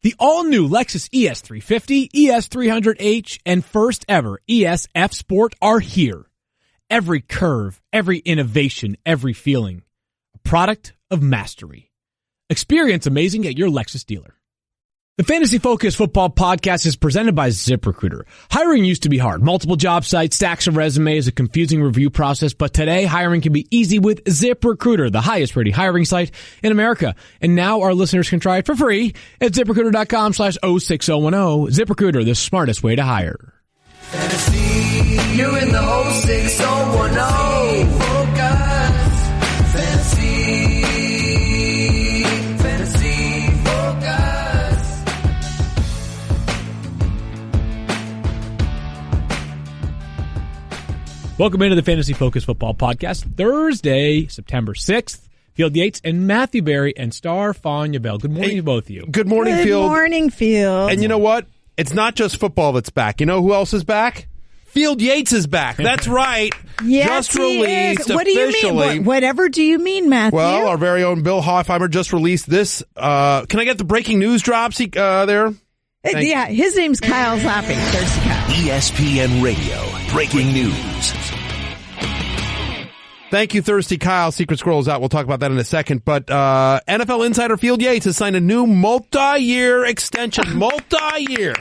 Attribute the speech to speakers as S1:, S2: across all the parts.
S1: The all-new Lexus ES350, ES300H, and first ever ES-F Sport are here. Every curve, every innovation, every feeling. A product of mastery. Experience amazing at your Lexus dealer. The Fantasy Focus Football Podcast is presented by ZipRecruiter. Hiring used to be hard. Multiple job sites, stacks of resumes, a confusing review process. But today, hiring can be easy with ZipRecruiter, the highest rated hiring site in America. And now our listeners can try it for free at ZipRecruiter.com/06010. ZipRecruiter, the smartest way to hire.
S2: Fantasy, you're in the 06010. Focus. Fantasy.
S1: Welcome into the Fantasy Focus Football Podcast, Thursday, September 6th. Field Yates and Matthew Berry and Stephania Bell. Good morning to both of you.
S3: Good morning, Field.
S4: Good morning, Field.
S3: And you know what? It's not just football that's back. You know who else is back? Field Yates is back. That's right.
S4: Yes,
S3: just released
S4: what
S3: officially.
S4: Do you mean? Whatever do you mean, Matthew?
S3: Well, our very own Bill Hoffheimer just released this. Can I get the breaking news drops there?
S4: Yeah, his name's Kyle Zapping. Thirsty Kyle.
S5: ESPN Radio. Breaking news.
S3: Thank you, Thirsty Kyle. Secret Scroll's out. We'll talk about that in a second. But NFL insider Field Yates has signed a new multi-year extension. Multi-year.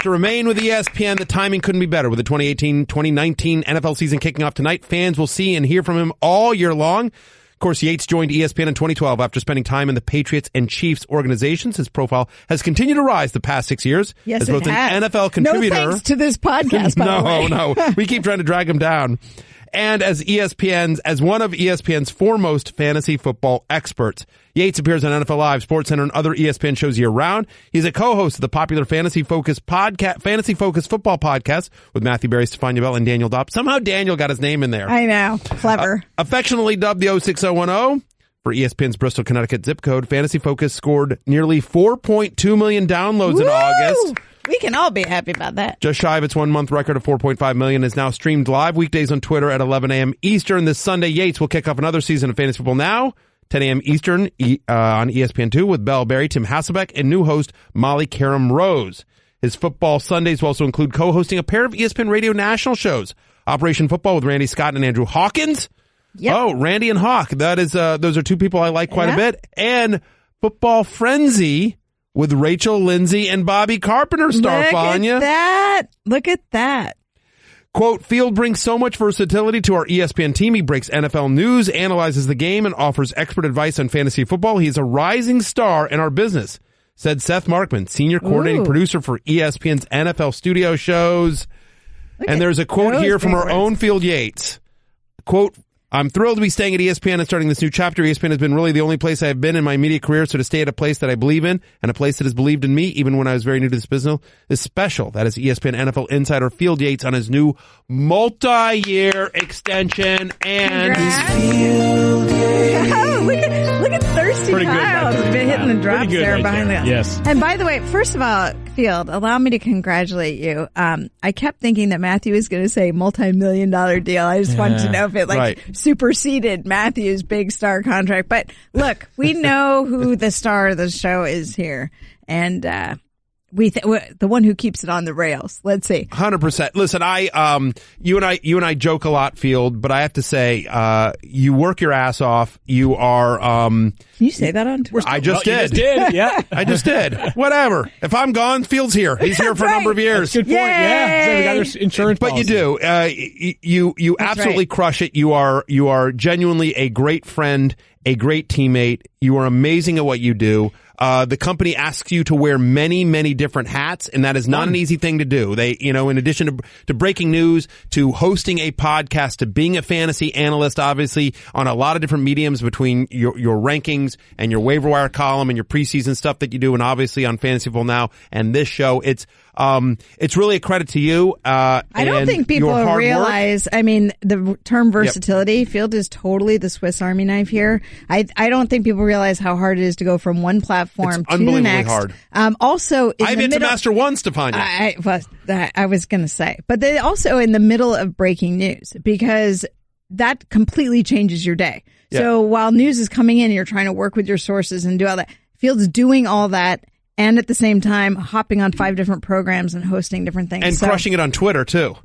S3: To remain with ESPN, the timing couldn't be better. With the 2018-2019 NFL season kicking off tonight, fans will see and hear from him all year long. Of course, Yates joined ESPN in 2012 after spending time in the Patriots and Chiefs organizations. His profile has continued to rise the past 6 years.
S4: Yes,
S3: as both
S4: it has.
S3: an NFL contributor.
S4: No thanks to this podcast, by the way.
S3: No. We keep trying to drag him down. And as one of ESPN's foremost fantasy football experts. Yates appears on NFL Live, SportsCenter, and other ESPN shows year-round. He's a co-host of the popular Fantasy Focus Football Podcast with Matthew Berry, Stephania Bell, and Daniel Dopp. Somehow Daniel got his name in there.
S4: I know. Clever.
S3: Affectionately dubbed the 06010 for ESPN's Bristol, Connecticut zip code, Fantasy Focus scored nearly 4.2 million downloads in August.
S4: We can all be happy about that.
S3: Just shy of its 1 month record of 4.5 million is now streamed live weekdays on Twitter at 11 a.m. Eastern. This Sunday, Yates will kick off another season of Fantasy Football Now, 10 a.m. Eastern on ESPN2 with Bell Berry, Tim Hasselbeck, and new host Molly Karam Rose. His football Sundays will also include co-hosting a pair of ESPN Radio national shows, Operation Football with Randy Scott and Andrew Hawkins.
S4: Yep.
S3: Oh, Randy and Hawk. That is, those are two people I like quite a bit. And Football Frenzy with Rachel Lindsay and Bobby Carpenter, Stephania.
S4: Look at that.
S3: Quote, Field brings so much versatility to our ESPN team. He breaks NFL news, analyzes the game, and offers expert advice on fantasy football. He's a rising star in our business, said Seth Markman, senior coordinating producer for ESPN's NFL studio shows. And there's a quote here from our own Field Yates. Quote, I'm thrilled to be staying at ESPN and starting this new chapter. ESPN has been really the only place I've been in my media career, so to stay at a place that I believe in and a place that has believed in me, even when I was very new to this business, is special. That is ESPN NFL insider Field Yates on his new multi-year extension. And
S4: Look at Thirsty Kyle. He's been hitting the drops there behind the.
S1: Yes.
S4: And by the way, first of all, Field, allow me to congratulate you. I kept thinking that Matthew was going to say multi-million-dollar deal. I just wanted to know if it superseded Matthew's big star contract. But look, we know who the star of the show is here. And, the one who keeps it on the rails. Let's see.
S3: 100%. Listen, you and I joke a lot, Field, but I have to say, you work your ass off. You are,
S4: Can you say that on Twitter?
S3: I just did.
S1: Yeah.
S3: I just did. Whatever. If I'm gone, Field's here. He's here for a number of years.
S1: Good point. Yeah. So we got their insurance
S3: But
S1: policy.
S3: You do. You absolutely crush it. You are genuinely a great friend, a great teammate. You are amazing at what you do. The company asks you to wear many, many different hats, and that is not an easy thing to do. They, in addition to breaking news, to hosting a podcast, to being a fantasy analyst, obviously, on a lot of different mediums between your rankings and your waiver wire column and your preseason stuff that you do, and obviously on Fantasy Football Now and this show. It's really a credit to you.
S4: I don't think people realize, the term versatility, Field is totally the Swiss Army knife here. I don't think people realize how hard it is to go from one platform to the next.
S3: Hard.
S4: Also,
S3: I've been to Master One, Stephania.
S4: I was going to say, but they also in the middle of breaking news, because that completely changes your day. Yeah. So while news is coming in, you're trying to work with your sources and do all that. Field's doing all that and at the same time hopping on 5 different programs and hosting different things.
S3: And crushing it on Twitter, too.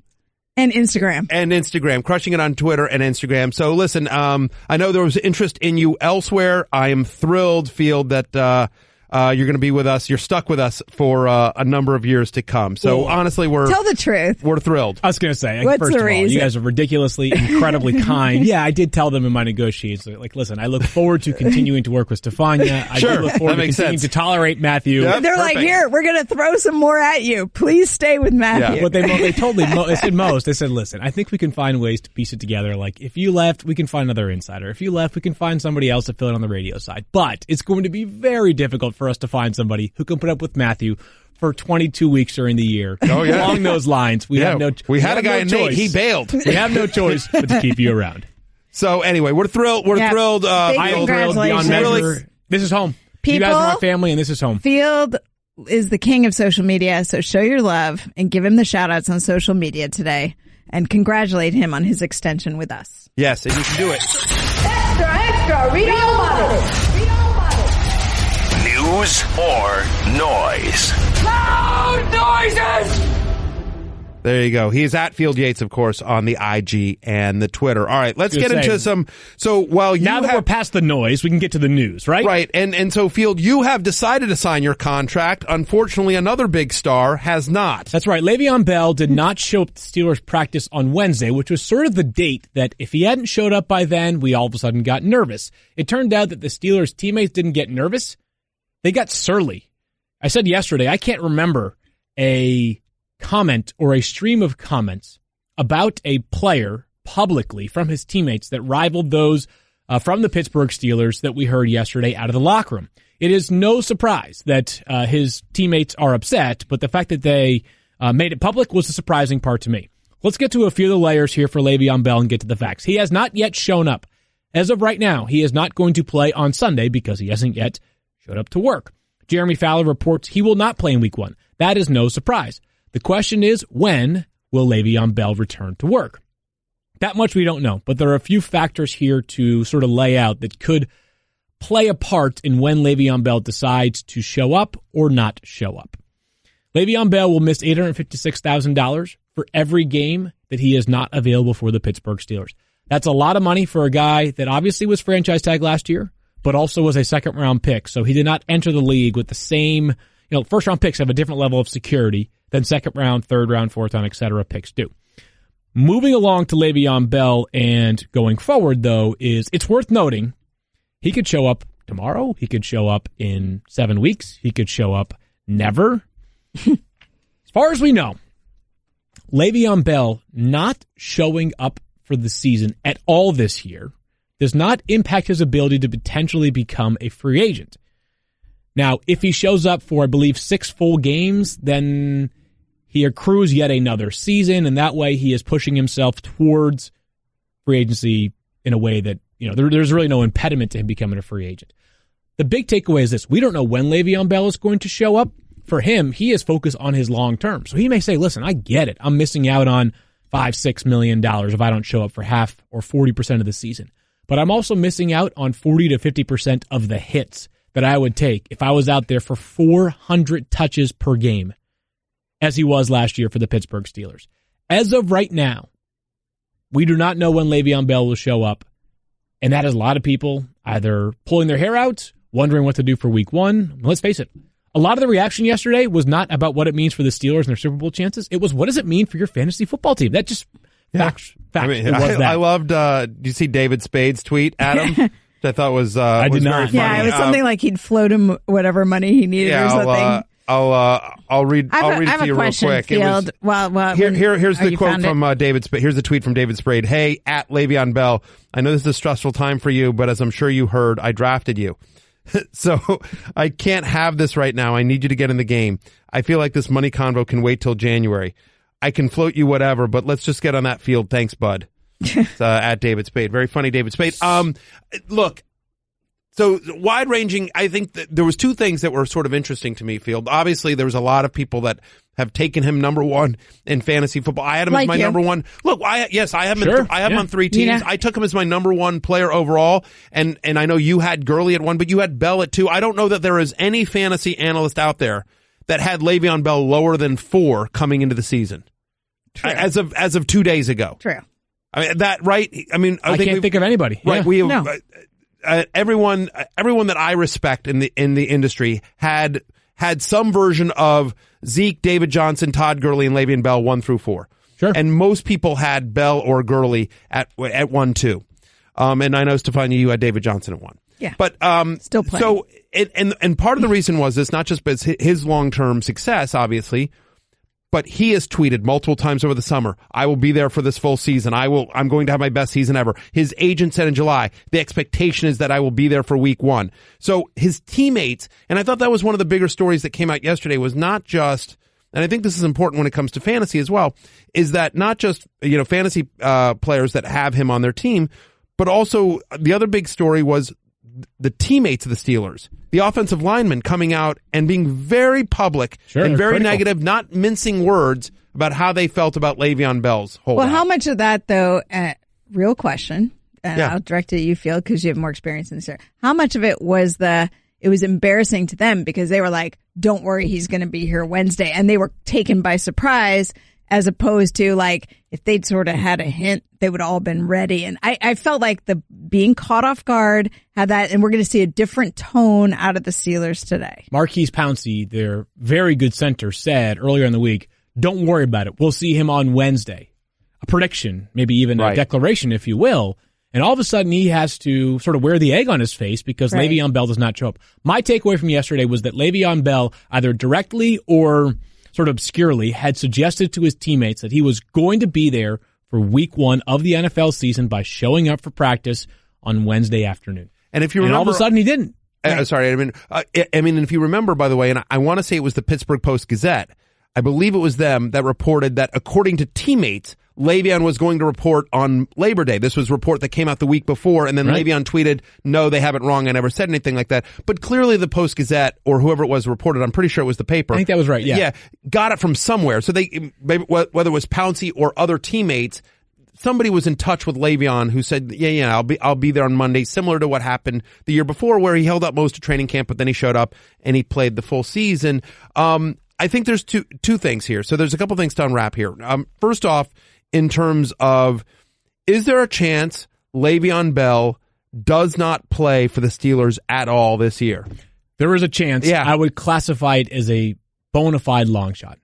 S4: And Instagram.
S3: Crushing it on Twitter and Instagram. So listen, I know there was interest in you elsewhere. I am thrilled, Field, that you're going to be with us. You're stuck with us for a number of years to come. So honestly,
S4: tell the truth.
S3: We're thrilled.
S1: I was going to say,
S4: what's
S1: first
S4: the
S1: of all,
S4: reason?
S1: you guys are ridiculously, incredibly kind. Yeah, I did tell them in my negotiations, like, listen, I look forward to continuing to work with Stephania. I do look forward to continuing to tolerate Matthew.
S3: Yep,
S4: They're
S3: perfect.
S4: like, here, we're going to throw some more at you. Please stay with Matthew.
S1: Yeah. What they told me, they said, listen, I think we can find ways to piece it together. Like, if you left, we can find another insider. If you left, we can find somebody else to fill it on the radio side. But it's going to be very difficult for us to find somebody who can put up with Matthew for 22 weeks during the year.
S3: Oh, yeah.
S1: Along those lines, we had
S3: a guy in Nate. He bailed.
S1: We have no choice but to keep you around.
S3: So anyway, we're thrilled. We're thrilled.
S1: I am thrilled beyond measure. This is home. You guys are my family, and this is home.
S4: Field is the king of social media, so show your love and give him the shout-outs on social media today, and congratulate him on his extension with us.
S3: Yes, and you can do it.
S6: Extra, read all about it.
S5: News or noise?
S6: Loud noises!
S3: There you go. He is at Field Yates, of course, on the IG and the Twitter. All right, let's get into some. So while you
S1: now that we're past the noise, we can get to the news, right?
S3: Right, and so Field, you have decided to sign your contract. Unfortunately, another big star has not.
S1: That's right. Le'Veon Bell did not show up at the Steelers practice on Wednesday, which was sort of the date that if he hadn't showed up by then, we all of a sudden got nervous. It turned out that the Steelers teammates didn't get nervous. They got surly. I said yesterday, I can't remember a comment or a stream of comments about a player publicly from his teammates that rivaled those from the Pittsburgh Steelers that we heard yesterday out of the locker room. It is no surprise that his teammates are upset, but the fact that they made it public was the surprising part to me. Let's get to a few of the layers here for Le'Veon Bell and get to the facts. He has not yet shown up. As of right now, he is not going to play on Sunday because he hasn't yet showed up to work. Jeremy Fowler reports he will not play in Week 1. That is no surprise. The question is, when will Le'Veon Bell return to work? That much we don't know, but there are a few factors here to sort of lay out that could play a part in when Le'Veon Bell decides to show up or not show up. Le'Veon Bell will miss $856,000 for every game that he is not available for the Pittsburgh Steelers. That's a lot of money for a guy that obviously was franchise tag last year, but also was a second-round pick. So he did not enter the league with the same, first-round picks have a different level of security than second-round, third-round, fourth-round, et cetera picks do. Moving along to Le'Veon Bell and going forward, though, it's worth noting he could show up tomorrow. He could show up in 7 weeks. He could show up never. As far as we know, Le'Veon Bell not showing up for the season at all this year does not impact his ability to potentially become a free agent. Now, if he shows up for, I believe, 6 full games, then he accrues yet another season, and that way he is pushing himself towards free agency in a way that, there's really no impediment to him becoming a free agent. The big takeaway is this. We don't know when Le'Veon Bell is going to show up. For him, he is focused on his long term. So he may say, listen, I get it. I'm missing out on $5-6 million if I don't show up for half or 40% of the season. But I'm also missing out on 40 to 50% of the hits that I would take if I was out there for 400 touches per game, as he was last year for the Pittsburgh Steelers. As of right now, we do not know when Le'Veon Bell will show up, and that has a lot of people either pulling their hair out, wondering what to do for Week 1. Let's face it, a lot of the reaction yesterday was not about what it means for the Steelers and their Super Bowl chances. It was, what does it mean for your fantasy football team? That just facts.
S3: I loved, did you see David Spade's tweet, Adam? Which I thought was,
S1: I did not.
S3: Very funny.
S4: Yeah, it was something like he'd float him whatever money he needed or something.
S3: I'll read it to you real quick.
S4: Field.
S3: Here's the quote from David Spade. Here's the tweet from David Spade. Hey, at Le'Veon Bell, I know this is a stressful time for you, but as I'm sure you heard, I drafted you. So I can't have this right now. I need you to get in the game. I feel like this money convo can wait till January. I can float you whatever, but let's just get on that field. Thanks, bud. At David Spade. Very funny, David Spade. Look, So wide ranging, I think that there was two things that were sort of interesting to me, Field. Obviously, there was a lot of people that have taken him number one in fantasy football. I had him as my number one. Look, I have him. I have him on 3 teams. I took him as my number one player overall, and I know you had Gurley at 1, but you had Bell at 2. I don't know that there is any fantasy analyst out there that had Le'Veon Bell lower than 4 coming into the season.
S4: True.
S3: As of 2 days ago.
S4: True.
S3: I mean, that right? I mean, I
S1: can't think of anybody.
S3: Right?
S1: Yeah.
S3: We have everyone that I respect in the industry had some version of Zeke, David Johnson, Todd Gurley, and Le'Veon Bell 1 through 4.
S1: Sure.
S3: And most people had Bell or Gurley at 1, 2. And I know, Stephania, you had David Johnson at 1.
S4: Yeah.
S3: But
S4: still playing.
S3: So and part of the reason was this, not just his long-term success, obviously, but he has tweeted multiple times over the summer, I will be there for this full season. I'm going to have my best season ever. His agent said in July, the expectation is that I will be there for week 1. So his teammates, and I thought that was one of the bigger stories that came out yesterday, was not just, and I think this is important when it comes to fantasy as well, is that not just, fantasy players that have him on their team, but also the other big story was the teammates of the Steelers, the offensive linemen coming out and being very public and very
S1: critical.
S3: negative, not mincing words about how they felt about Le'Veon Bell's holdout.
S4: Well, how much of that, though, real question, and I'll direct it to you, Phil, because you have more experience in this area. How much of it was it was embarrassing to them because they were like, don't worry, he's going to be here Wednesday, and they were taken by surprise, as opposed to like, if they'd sort of had a hint, they would all have been ready. And I felt like the being caught off guard had that, and we're going to see a different tone out of the Steelers today.
S1: Marquise Pouncey, their very good center, said earlier in the week, don't worry about it. We'll see him on Wednesday. A prediction, maybe even a declaration, if you will. And all of a sudden, he has to sort of wear the egg on his face because Le'Veon Bell does not show up. My takeaway from yesterday was that Le'Veon Bell, either directly or sort of obscurely, had suggested to his teammates that he was going to be there for week 1 of the NFL season by showing up for practice on Wednesday afternoon.
S3: And if you remember,
S1: all of a sudden he didn't.
S3: Sorry, I mean, if you remember, by the way, and I want to say it was the Pittsburgh Post-Gazette, I believe it was them that reported that according to teammates, Le'Veon was going to report on Labor Day. This was a report that came out the week before, and then Le'Veon tweeted, no, they have it wrong. I never said anything like that. But clearly the Post-Gazette, or whoever it was reported, I'm pretty sure it was the paper.
S1: I think that was right, yeah.
S3: Got it from somewhere. So they, maybe, whether it was Pouncey or other teammates, somebody was in touch with Le'Veon who said, I'll be there on Monday, similar to what happened the year before where he held up most of training camp, but then he showed up and he played the full season. I think there's two things here. So there's a couple things to unwrap here. First off, in terms of, is there a chance Le'Veon Bell does not play for the Steelers at all this year?
S1: There is a chance.
S3: Yeah.
S1: I would classify it as a bona fide long shot.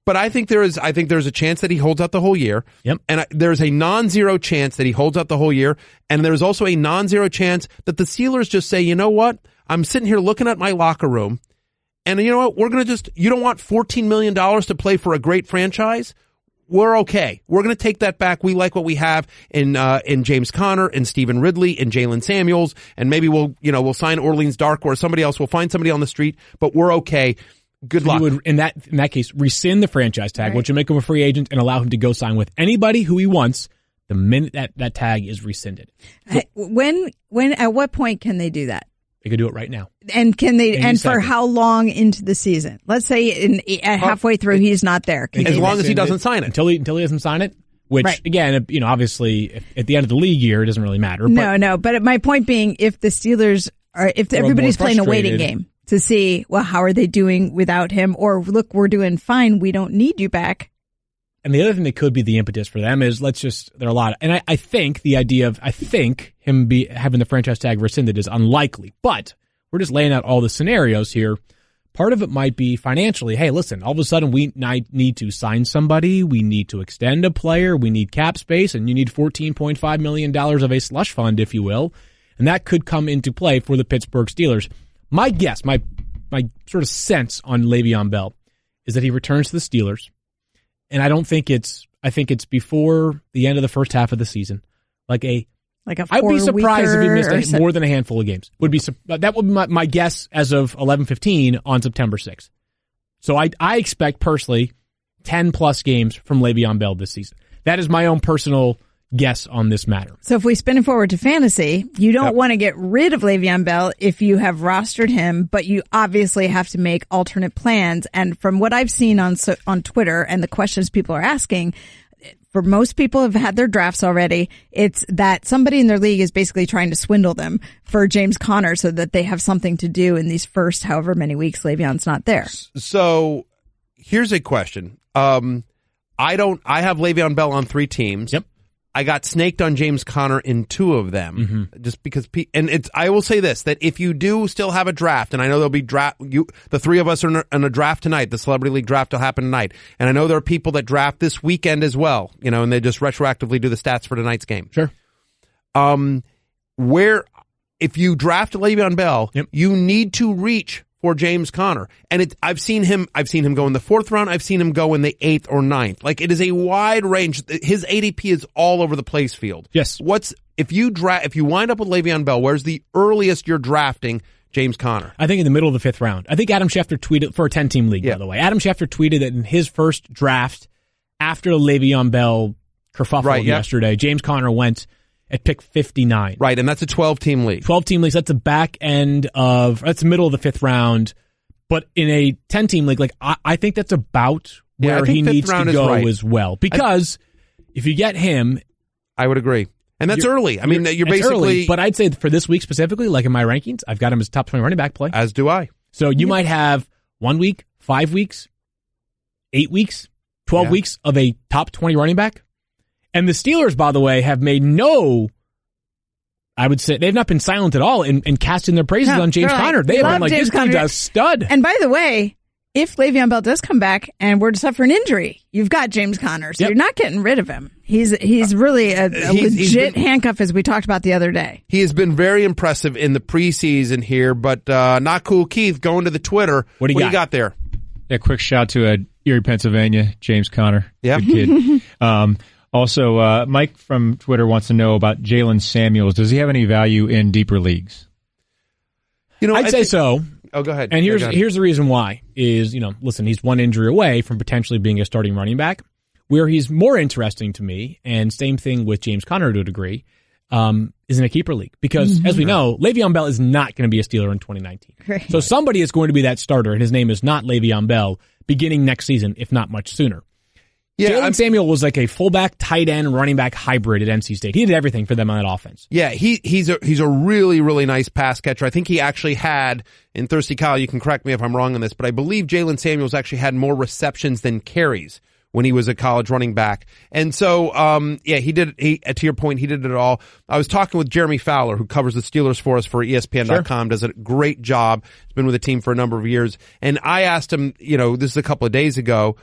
S3: But I think there's a chance that he holds out the whole year.
S1: Yep.
S3: And there's a non-zero chance that he holds out the whole year. And there's also a non-zero chance that the Steelers just say, you know what? I'm sitting here looking at my locker room. And you know what? You don't want $14 million to play for a great franchise? We're okay. We're going to take that back. We like what we have in James Conner and Stephen Ridley and Jalen Samuels. And maybe we'll sign Orleans Dark or somebody else. We'll find somebody on the street, but we're okay. Good luck.
S1: You would, in that case, rescind the franchise tag, which would make him a free agent and allow him to go sign with anybody who he wants the minute that tag is rescinded. So,
S4: At what point can they do that?
S1: They could do it right now.
S4: And can they? And for
S1: second.
S4: how long into the season? Let's say halfway through he's not there.
S3: As long as he doesn't sign it.
S1: Until he doesn't sign it. Which again, obviously, at the end of the league year, it doesn't really matter.
S4: No. But my point being, if the Steelers if everybody's playing a waiting game to see, well, how are they doing without him? Or look, we're doing fine. We don't need you back.
S1: And the other thing that could be the impetus for them is there are a lot of, and I think the idea of, him having the franchise tag rescinded is unlikely, but we're just laying out all the scenarios here. Part of it might be financially. Hey, listen, all of a sudden we need to sign somebody. We need to extend a player. We need cap space, and you need $14.5 million of a slush fund, if you will. And that could come into play for the Pittsburgh Steelers. My guess, my sort of sense on Le'Veon Bell is that he returns to the Steelers. And I think it's before the end of the first half of the season. I'd be surprised if he missed more than a handful of games. That would be my guess as of 11:15 on September 6th. So I expect personally 10 plus games from Le'Veon Bell this season. That is my own personal, guess on this matter.
S4: So if we spin it forward to fantasy, you don't want to get rid of Le'Veon Bell if you have rostered him, but you obviously have to make alternate plans. And from what I've seen on Twitter and the questions people are asking, for most people who have had their drafts already, it's that somebody in their league is basically trying to swindle them for James Conner so that they have something to do in these first however many weeks Le'Veon's not there.
S3: So here's a question. I have Le'Veon Bell on 3 teams.
S1: Yep.
S3: I got snaked on James Conner in 2 of them, just because. I will say this: that if you do still have a draft, and I know there'll be the 3 of us are in a draft tonight. The Celebrity League draft will happen tonight, and I know there are people that draft this weekend as well. And they just retroactively do the stats for tonight's game.
S1: Sure.
S3: If you draft Le'Veon Bell, you need to reach for James Conner. And I've seen him go in the 4th round. I've seen him go in the 8th or 9th. Like, it is a wide range. His ADP is all over the place field.
S1: Yes.
S3: If you wind up with Le'Veon Bell, where's the earliest you're drafting James Conner?
S1: I think in the middle of the 5th round. I think Adam Schefter tweeted for a 10-team league, by the way. Adam Schefter tweeted that in his first draft after the Le'Veon Bell kerfuffle yesterday, James Conner went at pick 59.
S3: Right, and that's a 12-team league.
S1: 12-team league, so that's that's the middle of the 5th round. But in a 10-team league, I think that's about where he needs to go as well. Because if you get him...
S3: I would agree. And that's early. I mean, you're basically...
S1: early, but I'd say for this week specifically, like in my rankings, I've got him as top 20 running back play.
S3: As do I.
S1: So you might have 1 week, 5 weeks, 8 weeks, 12 weeks of a top 20 running back. And the Steelers, by the way, have made I would say they've not been silent at all in casting their praises on James Conner. They have been like, this dude's a stud.
S4: And by the way, if Le'Veon Bell does come back and were to suffer an injury, you've got James Conner, so you're not getting rid of him. He's really a legit handcuff, as we talked about the other day.
S3: He has been very impressive in the preseason here, but not cool. Keith, going to the Twitter. What do you got there?
S7: Yeah, quick shout to Erie, Pennsylvania, James Conner.
S3: Yeah,
S7: good kid. Also, Mike from Twitter wants to know about Jalen Samuels. Does he have any value in deeper leagues?
S1: I'd say so.
S3: Oh, go ahead.
S1: And here's the reason why is, listen, he's 1 injury away from potentially being a starting running back. Where he's more interesting to me, and same thing with James Conner to a degree, is in a keeper league. Because, as we know, Le'Veon Bell is not going to be a Steeler in 2019.
S4: Right.
S1: So somebody is going to be that starter, and his name is not Le'Veon Bell, beginning next season, if not much sooner. Yeah, Jalen Samuel was like a fullback, tight end, running back hybrid at NC State. He did everything for them on that offense.
S3: Yeah, he's a really, really nice pass catcher. I think he actually had, in Thirsty Kyle, you can correct me if I'm wrong on this, but I believe Jalen Samuels actually had more receptions than carries when he was a college running back. And so, to your point, he did it all. I was talking with Jeremy Fowler, who covers the Steelers for us for ESPN.com, does a great job. He's been with the team for a number of years. And I asked him, this is a couple of days ago,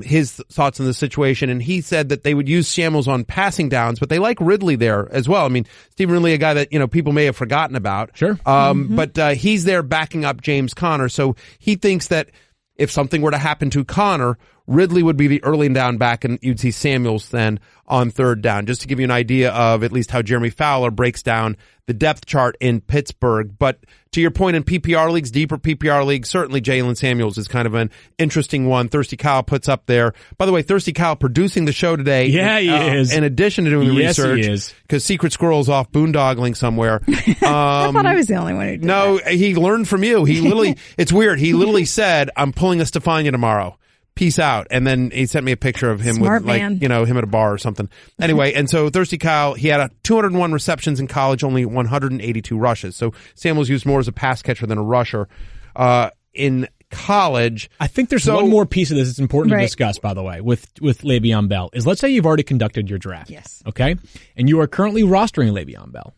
S3: his thoughts on the situation, and he said that they would use Samuels on passing downs, but they like Ridley there as well. I mean, Stephen Ridley, a guy that, people may have forgotten about.
S1: Sure.
S3: But he's there backing up James Conner, so he thinks that if something were to happen to Conner, Ridley would be the early down back, and you'd see Samuels then on 3rd down, just to give you an idea of at least how Jeremy Fowler breaks down the depth chart in Pittsburgh. But to your point, in PPR leagues, deeper PPR leagues, certainly Jalen Samuels is kind of an interesting one. Thirsty Kyle puts up there. By the way, Thirsty Kyle producing the show today.
S1: Yeah, he is.
S3: In addition to doing the research. Because Secret Squirrel's off boondoggling somewhere.
S4: I thought I was the only one who did that.
S3: He learned from you. He literally, it's weird. He literally said, I'm pulling a Stephania tomorrow. Peace out. And then he sent me a picture of him
S4: Smart
S3: with
S4: man.
S3: him at a bar or something. Anyway, and so Thirsty Kyle, he had 201 receptions in college, only 182 rushes. So Samuels used more as a pass catcher than a rusher in college.
S1: I think there's one more piece of this that's important to discuss, by the way, with Le'Veon Bell, is let's say you've already conducted your draft.
S4: Yes. Okay.
S1: And you are currently rostering Le'Veon Bell.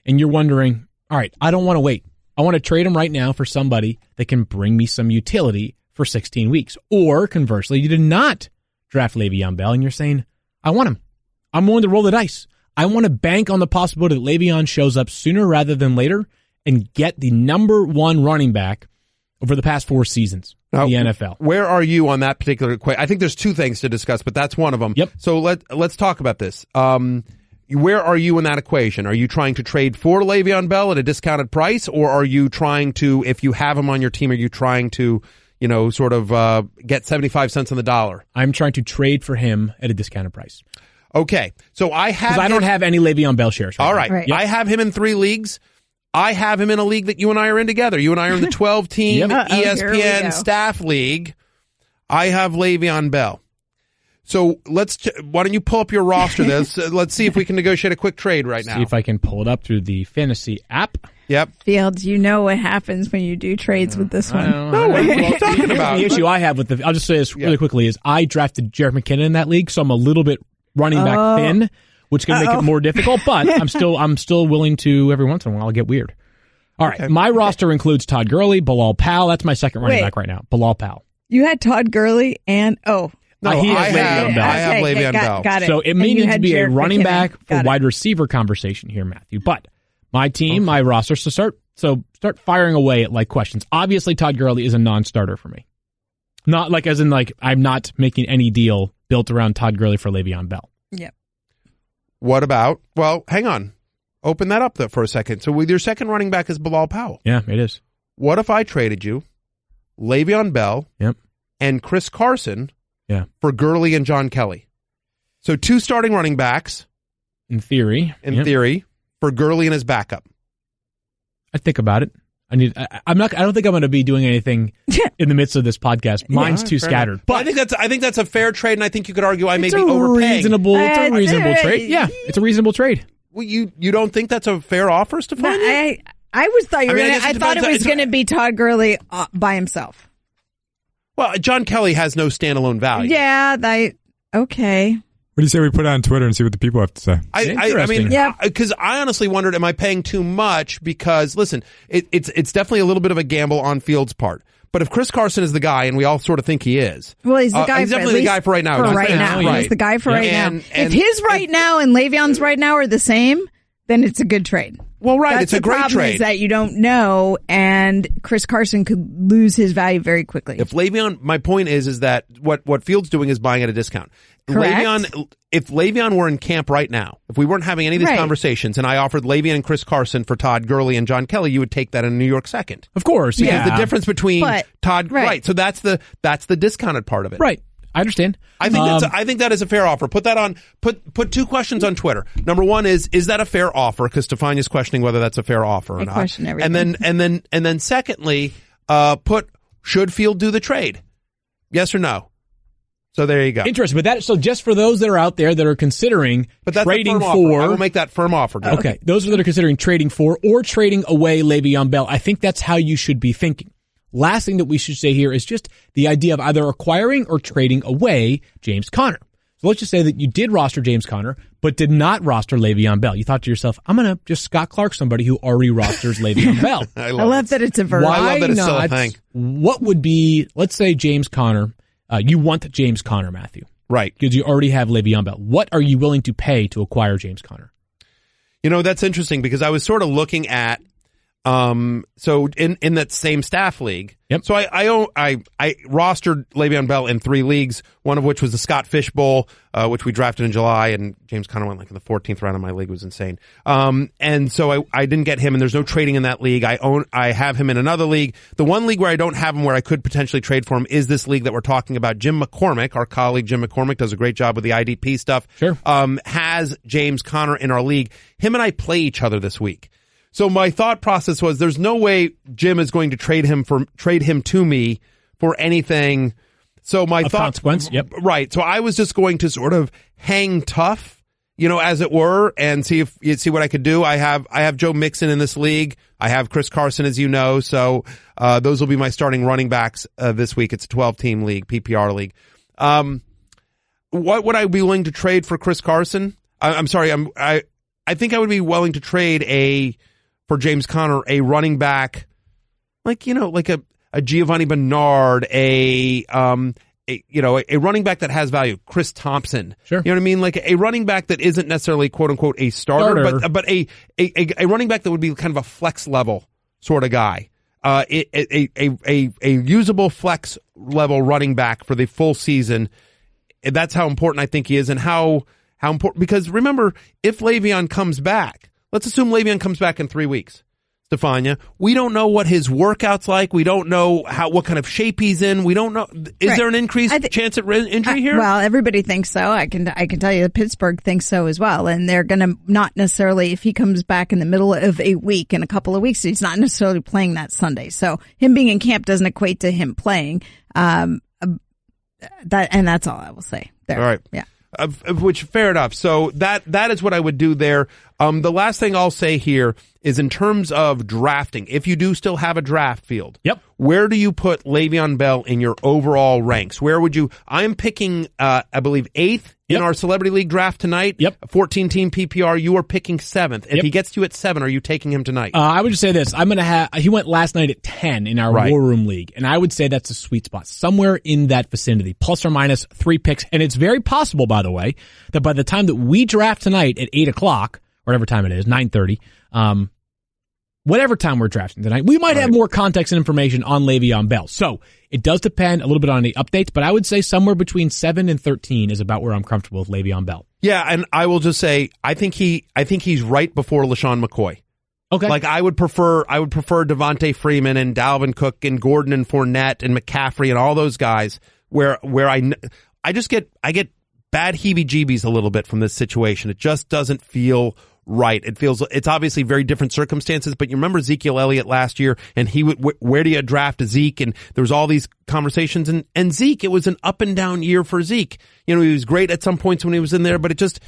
S1: And you're wondering, all right, I don't want to wait. I want to trade him right now for somebody that can bring me some utility for 16 weeks. Or conversely, you did not draft Le'Veon Bell and you're saying, I want him. I'm willing to roll the dice. I want to bank on the possibility that Le'Veon shows up sooner rather than later and get the number 1 running back over the past 4 seasons in the NFL.
S3: Where are you on that particular equation? I think there's 2 things to discuss, but that's one of them.
S1: Yep.
S3: So let's talk about this. Where are you in that equation? Are you trying to trade for Le'Veon Bell at a discounted price, or are you trying to, if you have him on your team, are you trying to sort of get 75 cents on the dollar?
S1: I'm trying to trade for him at a discounted price.
S3: Okay. So I have
S1: Because I don't have any Le'Veon Bell shares.
S3: All right.
S4: Right.
S3: I have him in 3 leagues. I have him in a league that you and I are in together. You and I are in the 12-team
S4: Yep. Here we
S3: ESPN
S4: go.
S3: staff league. I have Le'Veon Bell. So why don't you pull up your roster? Let's see if we can negotiate a quick trade right now.
S1: See if I can pull it up through the fantasy app.
S3: Yep.
S4: Fields, you know what happens when you do trades with this one.
S3: No, what are you talking about?
S1: The issue I have with I'll just say this really quickly, is I drafted Jerick McKinnon in that league, so I'm a little bit running back thin, which can make it more difficult, but I'm still willing to, every once in a while, get weird. All right. My roster includes Todd Gurley, Bilal Powell. That's my second running back right now. Bilal Powell.
S4: You had Todd Gurley and,
S3: No,
S1: he has Le'Veon Bell.
S3: I have Le'Veon Bell.
S4: Got it.
S1: So it
S4: And
S1: may
S4: you
S1: need to
S4: had
S1: be a
S4: Jerick
S1: running
S4: McKinnon.
S1: back for
S4: Got it.
S1: wide receiver conversation here, Matthew. But my team, my roster, start firing away at like questions. Obviously, Todd Gurley is a non-starter for me. Not like as in like I'm not making any deal built around Todd Gurley for Le'Veon Bell.
S4: Yep.
S3: What about, well, hang on. Open that up for a second. So with your second running back is Bilal Powell.
S1: Yeah, it is.
S3: What if I traded you Le'Veon Bell
S1: Yep.
S3: and Chris Carson
S1: Yeah.
S3: for Gurley and John Kelly? So 2 starting running backs,
S1: In theory.
S3: in theory, for Gurley and his backup.
S1: I think about it. I don't think I'm going to be doing anything in the midst of this podcast. Mine's too
S3: Fair
S1: scattered.
S3: enough. But I think that's a fair trade, and I think you could argue I may
S1: It's
S3: be
S1: a
S3: overpaying.
S1: reasonable trade. Yeah, it's a reasonable trade.
S3: Well, you don't think that's a fair offer, Stephania?
S4: I was thought you were
S3: I mean, I
S4: gonna,
S3: guess it
S4: I thought it
S3: depends.
S4: was going to be Todd Gurley by himself.
S3: Well, John Kelly has no standalone value.
S4: Yeah, okay.
S8: What do you say we put it on Twitter and see what the people have to say?
S3: I mean,
S1: Interesting.
S4: Yeah.
S3: because I honestly wondered, am I paying too much? Because listen, it's definitely a little bit of a gamble on Fields' part. But if Chris Carson is the guy, and we all sort of think he is,
S4: Well, he's the guy.
S3: he's
S4: for,
S3: definitely
S4: at
S3: the guy
S4: least
S3: for right now.
S4: For
S3: Not
S4: right
S3: saying-
S4: now,
S3: right.
S4: he's the guy for right now.
S3: And
S4: If his right now and Le'Veon's right now are the same, then it's a good trade.
S3: Well, right,
S4: That's
S3: it's a
S4: the
S3: great
S4: problem
S3: trade.
S4: is that you don't know, and Chris Carson could lose his value very quickly.
S3: If Le'Veon, my point is that what Fields doing is buying at a discount.
S4: Correct.
S3: If Le'Veon were in camp right now, if we weren't having any of these
S4: Right.
S3: conversations, and I offered Le'Veon and Chris Carson for Todd Gurley and John Kelly, you would take that in New York second.
S1: Of course.
S3: Because
S1: Yeah.
S3: the difference between
S4: But-
S3: Todd,
S4: right.
S3: right? So that's the discounted part of it,
S1: Right. I understand.
S3: I think that is a fair offer. Put that on. Put 2 questions on Twitter. Number 1 is that a fair offer? Because Stephania's questioning whether that's a fair offer or
S4: I
S3: not.
S4: question everything.
S3: And then secondly, put should Field do the trade? Yes or no? So there you go.
S1: Interesting. But so just for those that are out there that are considering
S3: But that's
S1: trading
S3: a firm
S1: for,
S3: offer. I will make that firm offer. Joe.
S1: okay, those that are considering trading for or trading away Le'Veon Bell, I think that's how you should be thinking. Last thing that we should say here is just the idea of either acquiring or trading away James Conner. So let's just say that you did roster James Conner, but did not roster Le'Veon Bell. You thought to yourself, I'm going to just Scott Clark somebody who already rosters Le'Veon Bell.
S3: I
S4: I love that it's a verb.
S3: I love that it's still a
S1: not?
S3: thing.
S1: What would be, let's say James Conner, you want James Conner, Matthew,
S3: Right.
S1: because you already have Le'Veon Bell. What are you willing to pay to acquire James Conner?
S3: You know, that's interesting because I was sort of looking at, so in that same staff league.
S1: Yep.
S3: So I rostered Le'Veon Bell in 3 leagues, one of which was the Scott Fish Bowl, which we drafted in July, and James Conner went like in the 14th round of my league. It was insane. And so I didn't get him, and there's no trading in that league. I have him in another league. The one league where I don't have him, where I could potentially trade for him, is this league that we're talking about. Jim McCormick, our colleague Jim McCormick, does a great job with the IDP stuff.
S1: Sure.
S3: Has James Conner in our league. Him and I play each other this week. So my thought process was there's no way Jim is going to trade him to me for anything. So my
S1: Of consequence, yep.
S3: Right. So I was just going to sort of hang tough, as it were, and see what I could do. I have Joe Mixon in this league. I have Chris Carson, as you know. So those will be my starting running backs this week. It's a 12-team league, PPR league. What would I be willing to trade for Chris Carson? I'm sorry. I think I would be willing to trade for James Conner, a running back, like a Giovanni Bernard, a running back that has value. Chris Thompson.
S1: Sure.
S3: You know what I mean? Like a running back that isn't necessarily quote unquote a starter. but a running back that would be kind of a flex level sort of guy. A usable flex level running back for the full season. That's how important I think he is, and how important, because remember, if Le'Veon comes back, let's assume Le'Veon comes back in 3 weeks. Stephania. We don't know what his workout's like. We don't know what kind of shape he's in. We don't know. Is there an increased chance at injury here?
S4: Well, everybody thinks so. I can tell you that Pittsburgh thinks so as well. And they're going to not necessarily, if he comes back in the middle of a week, in a couple of weeks, he's not necessarily playing that Sunday. So him being in camp doesn't equate to him playing. And that's all I will say there.
S3: All right.
S4: Yeah.
S3: Which, fair enough. So that is what I would do there. The last thing I'll say here is in terms of drafting, if you do still have a draft field, where do you put Le'Veon Bell in your overall ranks? Where would you? I'm picking, I believe, 8th in our Celebrity League draft tonight. 14-team PPR. You are picking 7th. If he gets to you at 7, are you taking him tonight?
S1: I would just say this. He went last night at 10 in our War Room League, and I would say that's a sweet spot, somewhere in that vicinity, plus or minus 3 picks. And it's very possible, by the way, that by the time that we draft tonight at 8 o'clock, whatever time it is, 9:30, whatever time we're drafting tonight, we might have more context and information on Le'Veon Bell. So it does depend a little bit on the updates, but I would say somewhere between 7 and 13 is about where I'm comfortable with Le'Veon Bell.
S3: Yeah, and I will just say I think he's right before LaShawn McCoy.
S1: Okay.
S3: Like I would prefer Devontae Freeman and Dalvin Cook and Gordon and Fournette and McCaffrey and all those guys where I get bad heebie-jeebies a little bit from this situation. It just doesn't feel right. It's obviously very different circumstances, but you remember Ezekiel Elliott last year, and where do you draft Zeke? And there was all these conversations, and Zeke, it was an up and down year for Zeke. He was great at some points when he was in there, but it just,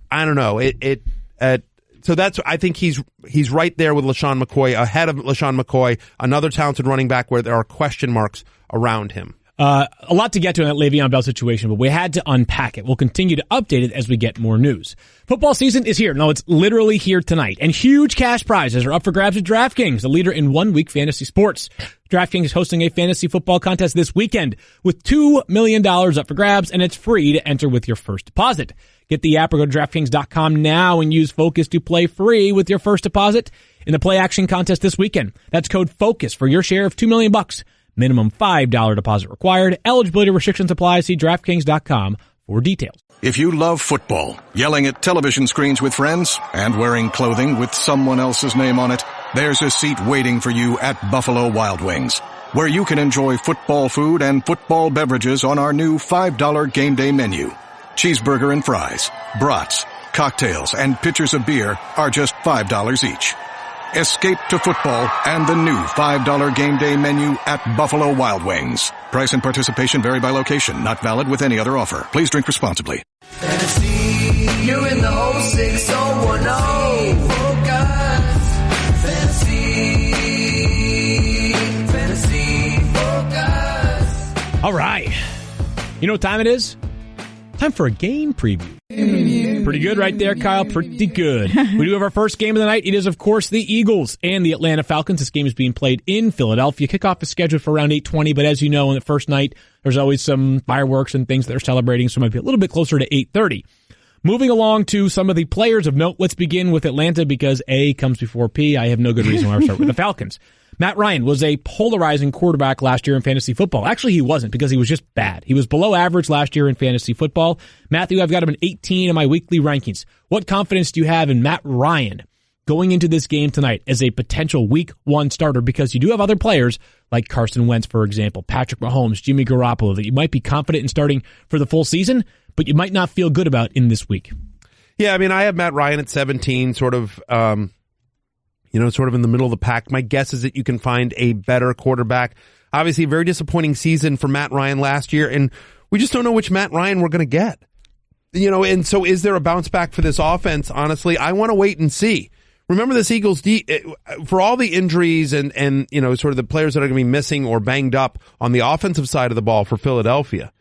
S3: I don't know. So I think he's right there with LaShawn McCoy, ahead of LaShawn McCoy, another talented running back where there are question marks around him.
S1: A lot to get to in that Le'Veon Bell situation, but we had to unpack it. We'll continue to update it as we get more news. Football season is here. No, it's literally here tonight. And huge cash prizes are up for grabs at DraftKings, the leader in one-week fantasy sports. DraftKings is hosting a fantasy football contest this weekend with $2 million up for grabs, and it's free to enter with your first deposit. Get the app or go to DraftKings.com now and use Focus to play free with your first deposit in the play action contest this weekend. That's code FOCUS for your share of $2 million. Minimum $5 deposit required. Eligibility restrictions apply. See DraftKings.com for details.
S9: If you love football, yelling at television screens with friends, and wearing clothing with someone else's name on it, there's a seat waiting for you at Buffalo Wild Wings, where you can enjoy football food and football beverages on our new $5 game day menu. Cheeseburger and fries, brats, cocktails, and pitchers of beer are just $5 each. Escape to football and the new $5 game day menu at Buffalo Wild Wings. Price and participation vary by location. Not valid with any other offer. Please drink responsibly.
S2: Fantasy, you're in the 06010. Focus. Fantasy, focus.
S1: All right. You know what time it is? Time for a game preview. Pretty good right there, Kyle. Pretty good. We do have our first game of the night. It is, of course, the Eagles and the Atlanta Falcons. This game is being played in Philadelphia. Kickoff is scheduled for around 8:20, but as you know, on the first night, there's always some fireworks and things that they're celebrating, so it might be a little bit closer to 8:30. Moving along to some of the players of note, let's begin with Atlanta because A comes before P. I have no good reason why I would start with the Falcons. Matt Ryan was a polarizing quarterback last year in fantasy football. Actually, he wasn't because he was just bad. He was below average last year in fantasy football. Matthew, I've got him an 18 in my weekly rankings. What confidence do you have in Matt Ryan going into this game tonight as a potential week 1 starter? Because you do have other players like Carson Wentz, for example, Patrick Mahomes, Jimmy Garoppolo, that you might be confident in starting for the full season, but you might not feel good about in this week.
S3: Yeah, I mean, I have Matt Ryan at 17, sort of in the middle of the pack. My guess is that you can find a better quarterback. Obviously, a very disappointing season for Matt Ryan last year, and we just don't know which Matt Ryan we're going to get. And so is there a bounce back for this offense? Honestly, I want to wait and see. Remember this Eagles, for all the injuries and sort of the players that are going to be missing or banged up on the offensive side of the ball for Philadelphia.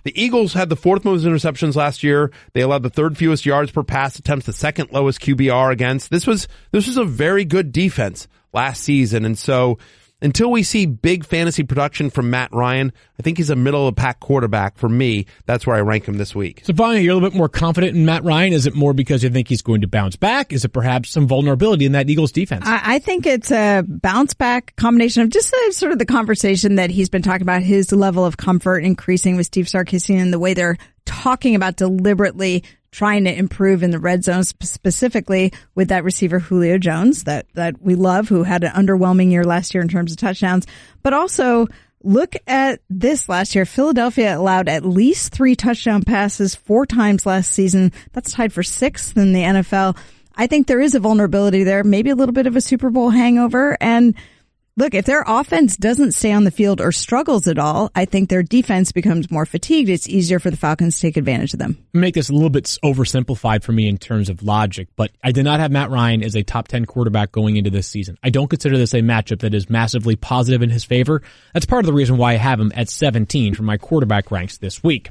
S3: The Eagles had the 4th most interceptions last year. They allowed the 3rd fewest yards per pass attempts, the 2nd lowest QBR against. This was a very good defense last season. And so until we see big fantasy production from Matt Ryan, I think he's a middle of the pack quarterback for me. That's where I rank him this week.
S1: So, Vanya, you're a little bit more confident in Matt Ryan. Is it more because you think he's going to bounce back? Is it perhaps some vulnerability in that Eagles defense?
S4: I think it's a bounce back combination of just sort of the conversation that he's been talking about, his level of comfort increasing with Steve Sarkisian and the way they're talking about deliberately trying to improve in the red zone, specifically with that receiver Julio Jones that we love, who had an underwhelming year last year in terms of touchdowns. But also, look at this last year. Philadelphia allowed at least 3 touchdown passes 4 times last season. That's tied for 6th in the NFL. I think there is a vulnerability there, maybe a little bit of a Super Bowl hangover. And look, if their offense doesn't stay on the field or struggles at all, I think their defense becomes more fatigued. It's easier for the Falcons to take advantage of them.
S1: Make this a little bit oversimplified for me in terms of logic, but I did not have Matt Ryan as a top 10 quarterback going into this season. I don't consider this a matchup that is massively positive in his favor. That's part of the reason why I have him at 17 for my quarterback ranks this week.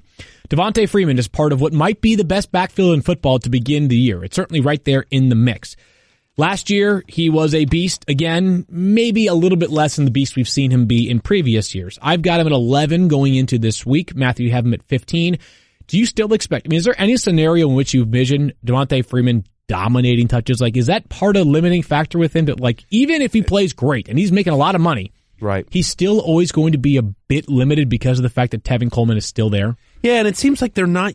S1: Devontae Freeman is part of what might be the best backfield in football to begin the year. It's certainly right there in the mix. Last year, he was a beast. Again, maybe a little bit less than the beast we've seen him be in previous years. I've got him at 11 going into this week. Matthew, you have him at 15. Do you still expect, is there any scenario in which you envision Devontae Freeman dominating touches? Like, is that part of the limiting factor with him that, like, even if he plays great and he's making a lot of money,
S3: right,
S1: he's still always going to be a bit limited because of the fact that Tevin Coleman is still there?
S3: Yeah, and it seems like they're not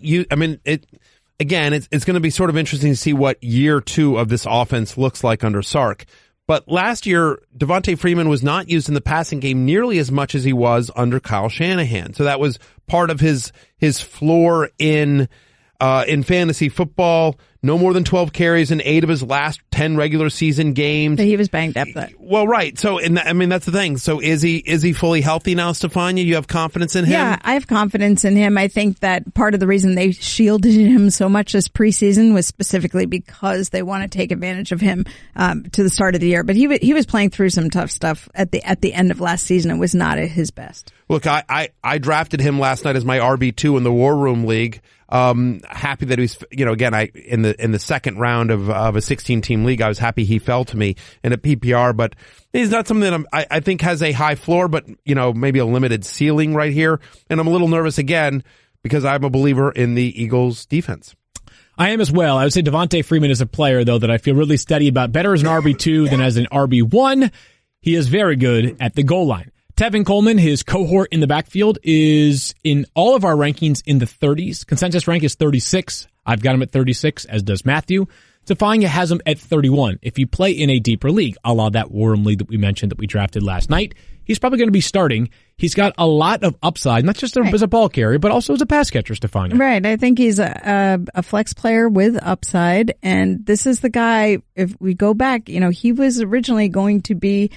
S3: Again, it's going to be sort of interesting to see what year 2 of this offense looks like under Sark. But last year, Devontae Freeman was not used in the passing game nearly as much as he was under Kyle Shanahan. So that was part of his floor in fantasy football. No more than 12 carries in 8 of his last 10 regular season games.
S4: But he was banged up though.
S3: Well, right. So, that's the thing. So is he fully healthy now, Stephania? You have confidence in him?
S4: Yeah, I have confidence in him. I think that part of the reason they shielded him so much this preseason was specifically because they want to take advantage of him, to the start of the year. But he was playing through some tough stuff at the end of last season. It was not at his best.
S3: Look, I drafted him last night as my RB2 in the War Room League. Happy that he's, again, in the second round of a 16-team league, I was happy he fell to me in a PPR, but he's not something that I think has a high floor, but, maybe a limited ceiling right here. And I'm a little nervous again because I'm a believer in the Eagles defense.
S1: I am as well. I would say Devontae Freeman is a player, though, that I feel really steady about. Better as an RB2 than as an RB1. He is very good at the goal line. Tevin Coleman, his cohort in the backfield, is in all of our rankings in the 30s. Consensus rank is 36. I've got him at 36, as does Matthew. Stephania has him at 31. If you play in a deeper league, a la that War Room League that we mentioned that we drafted last night, he's probably going to be starting. He's got a lot of upside, not just as a ball carrier, but also as a pass catcher, Stephania.
S4: Right. I think he's a flex player with upside. And this is the guy, if we go back, he was originally going to be,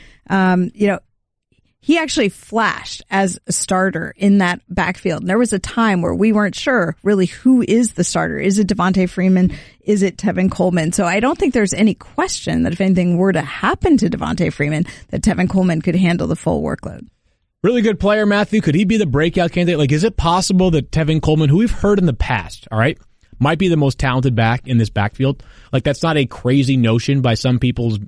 S4: he actually flashed as a starter in that backfield. And there was a time where we weren't sure really who is the starter. Is it Devontae Freeman? Is it Tevin Coleman? So I don't think there's any question that if anything were to happen to Devontae Freeman, that Tevin Coleman could handle the full workload.
S1: Really good player, Matthew. Could he be the breakout candidate? Like, is it possible that Tevin Coleman, who we've heard in the past, all right, might be the most talented back in this backfield? Like, that's not a crazy notion by some people's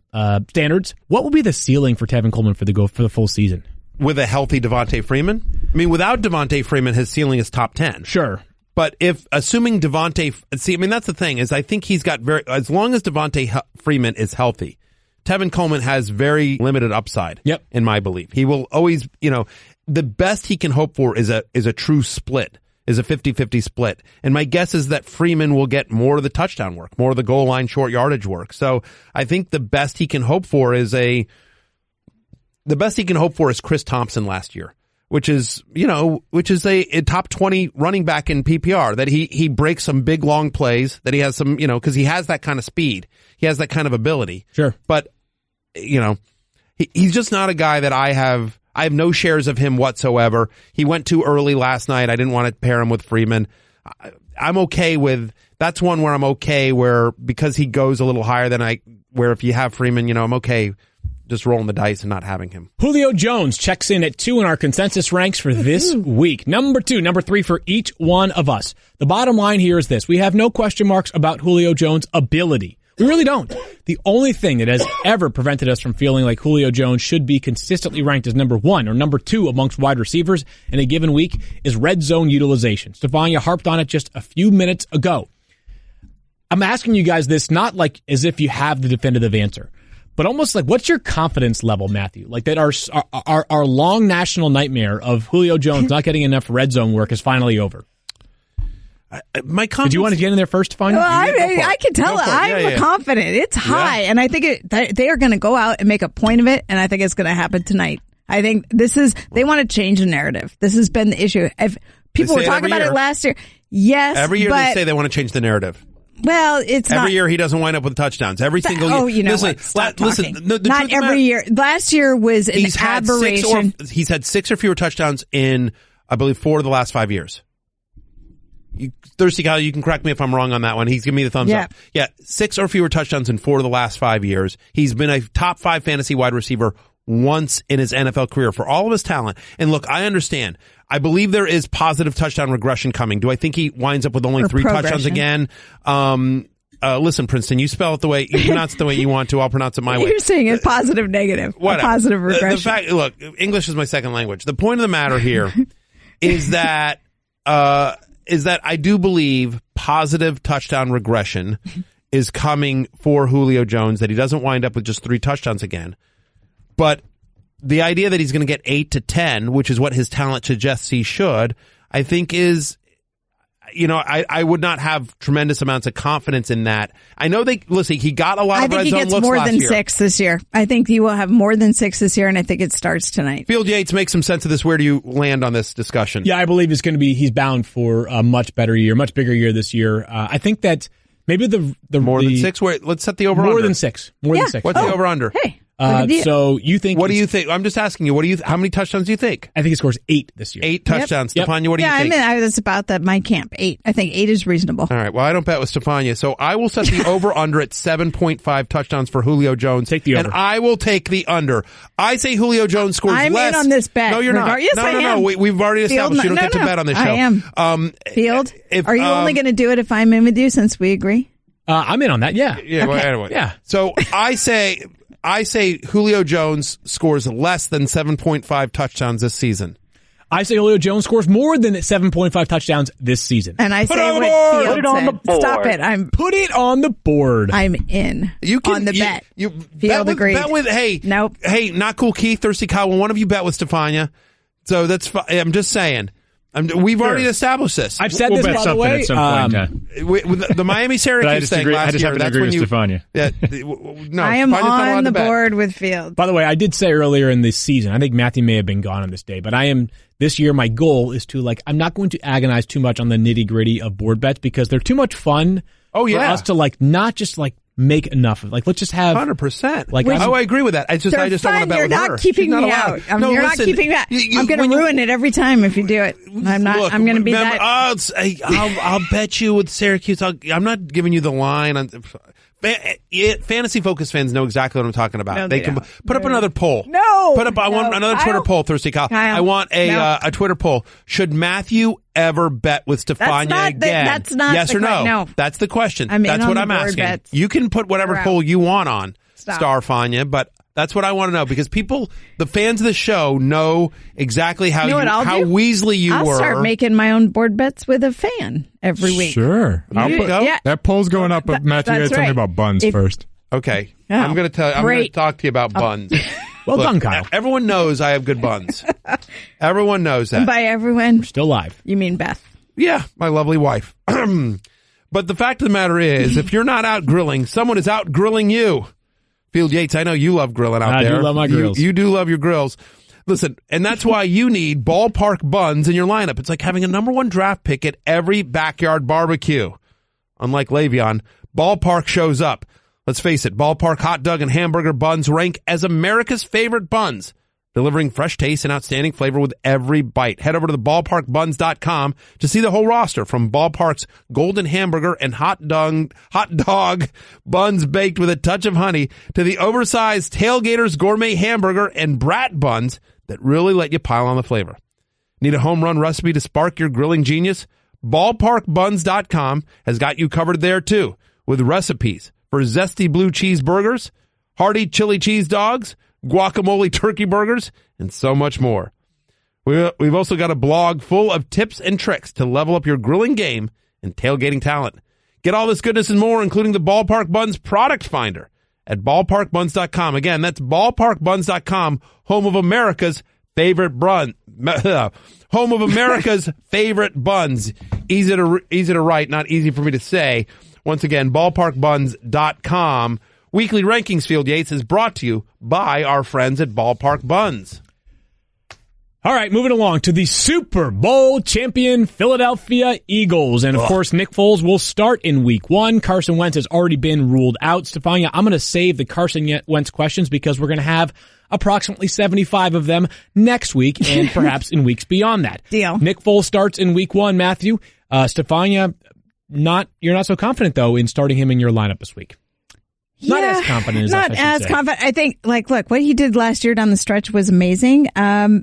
S1: standards. What would be the ceiling for Tevin Coleman for the full season?
S3: With a healthy Devontae Freeman? Without Devontae Freeman, his ceiling is top 10.
S1: Sure.
S3: But assuming Devontae, that's the thing, is I think he's got as long as Devontae Freeman is healthy, Tevin Coleman has very limited upside.
S1: Yep.
S3: In my belief. He will always, the best he can hope for is a true split, is a 50-50 split. And my guess is that Freeman will get more of the touchdown work, more of the goal line short yardage work. So I think the best he can hope for is Chris Thompson last year, which is a top 20 running back in PPR, that he breaks some big long plays, that he has some, cause he has that kind of speed. He has that kind of ability.
S1: Sure.
S3: But, he's just not a guy that I have no shares of him whatsoever. He went too early last night. I didn't want to pair him with Freeman. I'm okay with, that's one where I'm okay where, because he goes a little higher than where if you have Freeman, I'm okay just rolling the dice and not having him.
S1: Julio Jones checks in at 2 in our consensus ranks for this week. Number 2, number 3 for each one of us. The bottom line here is this. We have no question marks about Julio Jones' ability. We really don't. The only thing that has ever prevented us from feeling like Julio Jones should be consistently ranked as number 1 or number 2 amongst wide receivers in a given week is red zone utilization. Stephania harped on it just a few minutes ago. I'm asking you guys this not like as if you have the definitive answer, but almost like, what's your confidence level, Matthew? Like that our long national nightmare of Julio Jones not getting enough red zone work is finally over.
S3: My confidence.
S1: Did you want to get in there first, Stefania?
S4: Well, I can tell. I'm confident. It's high, and I think they are going to go out and make a point of it, and I think it's going to happen tonight. I think they want to change the narrative. This has been the issue. If people were talking about it last year. Yes,
S3: every year they say they want to change the narrative.
S4: Well, it's
S3: every year he doesn't wind up with touchdowns. Every single year.
S4: Oh, you know listen, not every year. Last year was an aberration.
S3: He's had 6 or fewer touchdowns in, I believe, 4 of the last 5 years. Thirsty Kyle, you can correct me if I'm wrong on that one. He's giving me the thumbs up. Yeah, 6 or fewer touchdowns in 4 of the last 5 years. He's been a top 5 fantasy wide receiver once in his NFL career for all of his talent. And look, I understand. I believe there is positive touchdown regression coming. Do I think he winds up with only 3 touchdowns again? Listen, Princeton, you spell it the way you pronounce it the way you want to. I'll pronounce it my way.
S4: You're saying it's positive, negative. What? Positive regression.
S3: Look, English is my second language. The point of the matter here is that I do believe positive touchdown regression is coming for Julio Jones, that he doesn't wind up with just 3 touchdowns again. But the idea that he's going to get 8 to 10, which is what his talent suggests he should, I think is, I would not have tremendous amounts of confidence in that. I know he got a lot of red zone looks last year. I think he gets
S4: more than 6 this year. I think he will have more than 6 this year, and I think it starts tonight.
S3: Field Yates, make some sense of this. Where do you land on this discussion?
S1: Yeah, I believe he's bound for a much bigger year this year. I think that maybe the
S3: more than 6. Wait, let's set the over
S1: more
S3: under.
S1: Than 6. More than 6.
S3: What's the over under?
S4: Hey.
S3: So you think? What do you think? I'm just asking you. How many touchdowns do you think?
S1: I think he scores 8 this year.
S3: 8 touchdowns. Yep. Stefania, what do you think?
S4: Yeah, I mean, that's about my camp. 8. I think 8 is reasonable.
S3: All right. Well, I don't bet with Stefania, so I will set the over under at 7.5 touchdowns for Julio Jones.
S1: Take the over,
S3: and I will take the under. I say Julio Jones scores less.
S4: I'm in on this bet.
S3: No, you're not.
S4: Yes, I am.
S3: No. We've already established you don't get to bet on this show.
S4: I am. Field, are you only going to do it if I'm in with you since we agree?
S1: I'm in on that. Yeah.
S3: Yeah. Okay. Well, anyway.
S1: Yeah.
S3: So I say Julio Jones scores less than 7.5 touchdowns this season.
S1: I say Julio Jones scores more than 7.5 touchdowns this season.
S4: And I say
S5: put it on the board.
S4: Stop it.
S1: Put it on the board.
S4: I'm in on the bet. Field agreed.
S3: Bet with,
S4: nope.
S3: Hey, not cool Keith, Thirsty Kyle. Will one of you bet with Stefania? So that's fine. I'm just saying. We've already established this.
S1: I've said this, by the way.
S7: At some point in time.
S3: With the Miami-Syracuse thing last year.
S7: That's when you... Stefania.
S3: No,
S4: I am on the board with Field.
S1: By the way, I did say earlier in this season, I think Matthew may have been gone on this day, but this year, my goal is to, I'm not going to agonize too much on the nitty-gritty of board bets because they're too much fun for us to, not just, make enough of. Let's just have
S3: 100%. I agree with that. I just don't want to bet with her.
S4: You're not keeping me out. You're not keeping that. I'm going to ruin it every time if you do it. I'm not. Look, I'm going to be that.
S3: I'll bet you with Syracuse. I'm not giving you the line. Fantasy Focus fans know exactly what I'm talking about.
S4: No,
S3: they can put up another poll.
S4: No,
S3: I want another Twitter poll, Thirsty Kyle. I want a Twitter poll. Should Matthew ever bet with Stefania again?
S4: That's not
S3: yes or no?
S4: No.
S3: That's the question.
S4: That's
S3: what I'm asking.
S4: Bets.
S3: You can put whatever poll you want on Starfania, but that's what I want to know because the fans of the show know exactly how Weasley you were.
S4: I'll start making my own board bets with a fan every week.
S8: Sure. That poll's going up, but Matthew, you got to tell me about buns first.
S3: Okay. I'm going to talk to you about buns.
S1: Well done, Kyle.
S3: Everyone knows I have good buns. Everyone knows that.
S4: And by everyone,
S1: we're still alive.
S4: You mean Beth?
S3: Yeah, my lovely wife. But the fact of the matter is, if you're not out grilling, someone is out grilling you. Field Yates, I know you love grilling out there.
S1: I do love my grills.
S3: You do love your grills. Listen, and that's why you need ballpark buns in your lineup. It's like having a number 1 draft pick at every backyard barbecue. Unlike Le'Veon, Ballpark shows up. Let's face it, Ballpark hot dog and hamburger buns rank as America's favorite buns, delivering fresh taste and outstanding flavor with every bite. Head over to the ballparkbuns.com to see the whole roster, from Ballpark's golden hamburger and hot dog buns baked with a touch of honey to the oversized Tailgater's gourmet hamburger and brat buns that really let you pile on the flavor. Need a home run recipe to spark your grilling genius? Ballparkbuns.com has got you covered there too, with recipes for zesty blue cheese burgers, hearty chili cheese dogs, guacamole turkey burgers, and so much more. We've also got a blog full of tips and tricks to level up your grilling game and tailgating talent. Get all this goodness and more, including the Ballpark Buns product finder at ballparkbuns.com. Again, that's ballparkbuns.com, home of America's favorite home of America's favorite buns. Easy to write, not easy for me to say. Once again, ballparkbuns.com. Weekly Rankings, Field Yates, is brought to you by our friends at Ballpark Buns.
S1: All right, moving along to the Super Bowl champion Philadelphia Eagles. And, of course, Nick Foles will start in Week 1. Carson Wentz has already been ruled out. Stephania, I'm going to save the Carson Wentz questions because we're going to have approximately 75 of them next week and perhaps in weeks beyond that.
S4: Deal.
S1: Nick Foles starts in Week 1, Matthew. Stephania, you're not so confident, though, in starting him in your lineup this week. Not as confident as
S4: confident. I think, look, what he did last year down the stretch was amazing.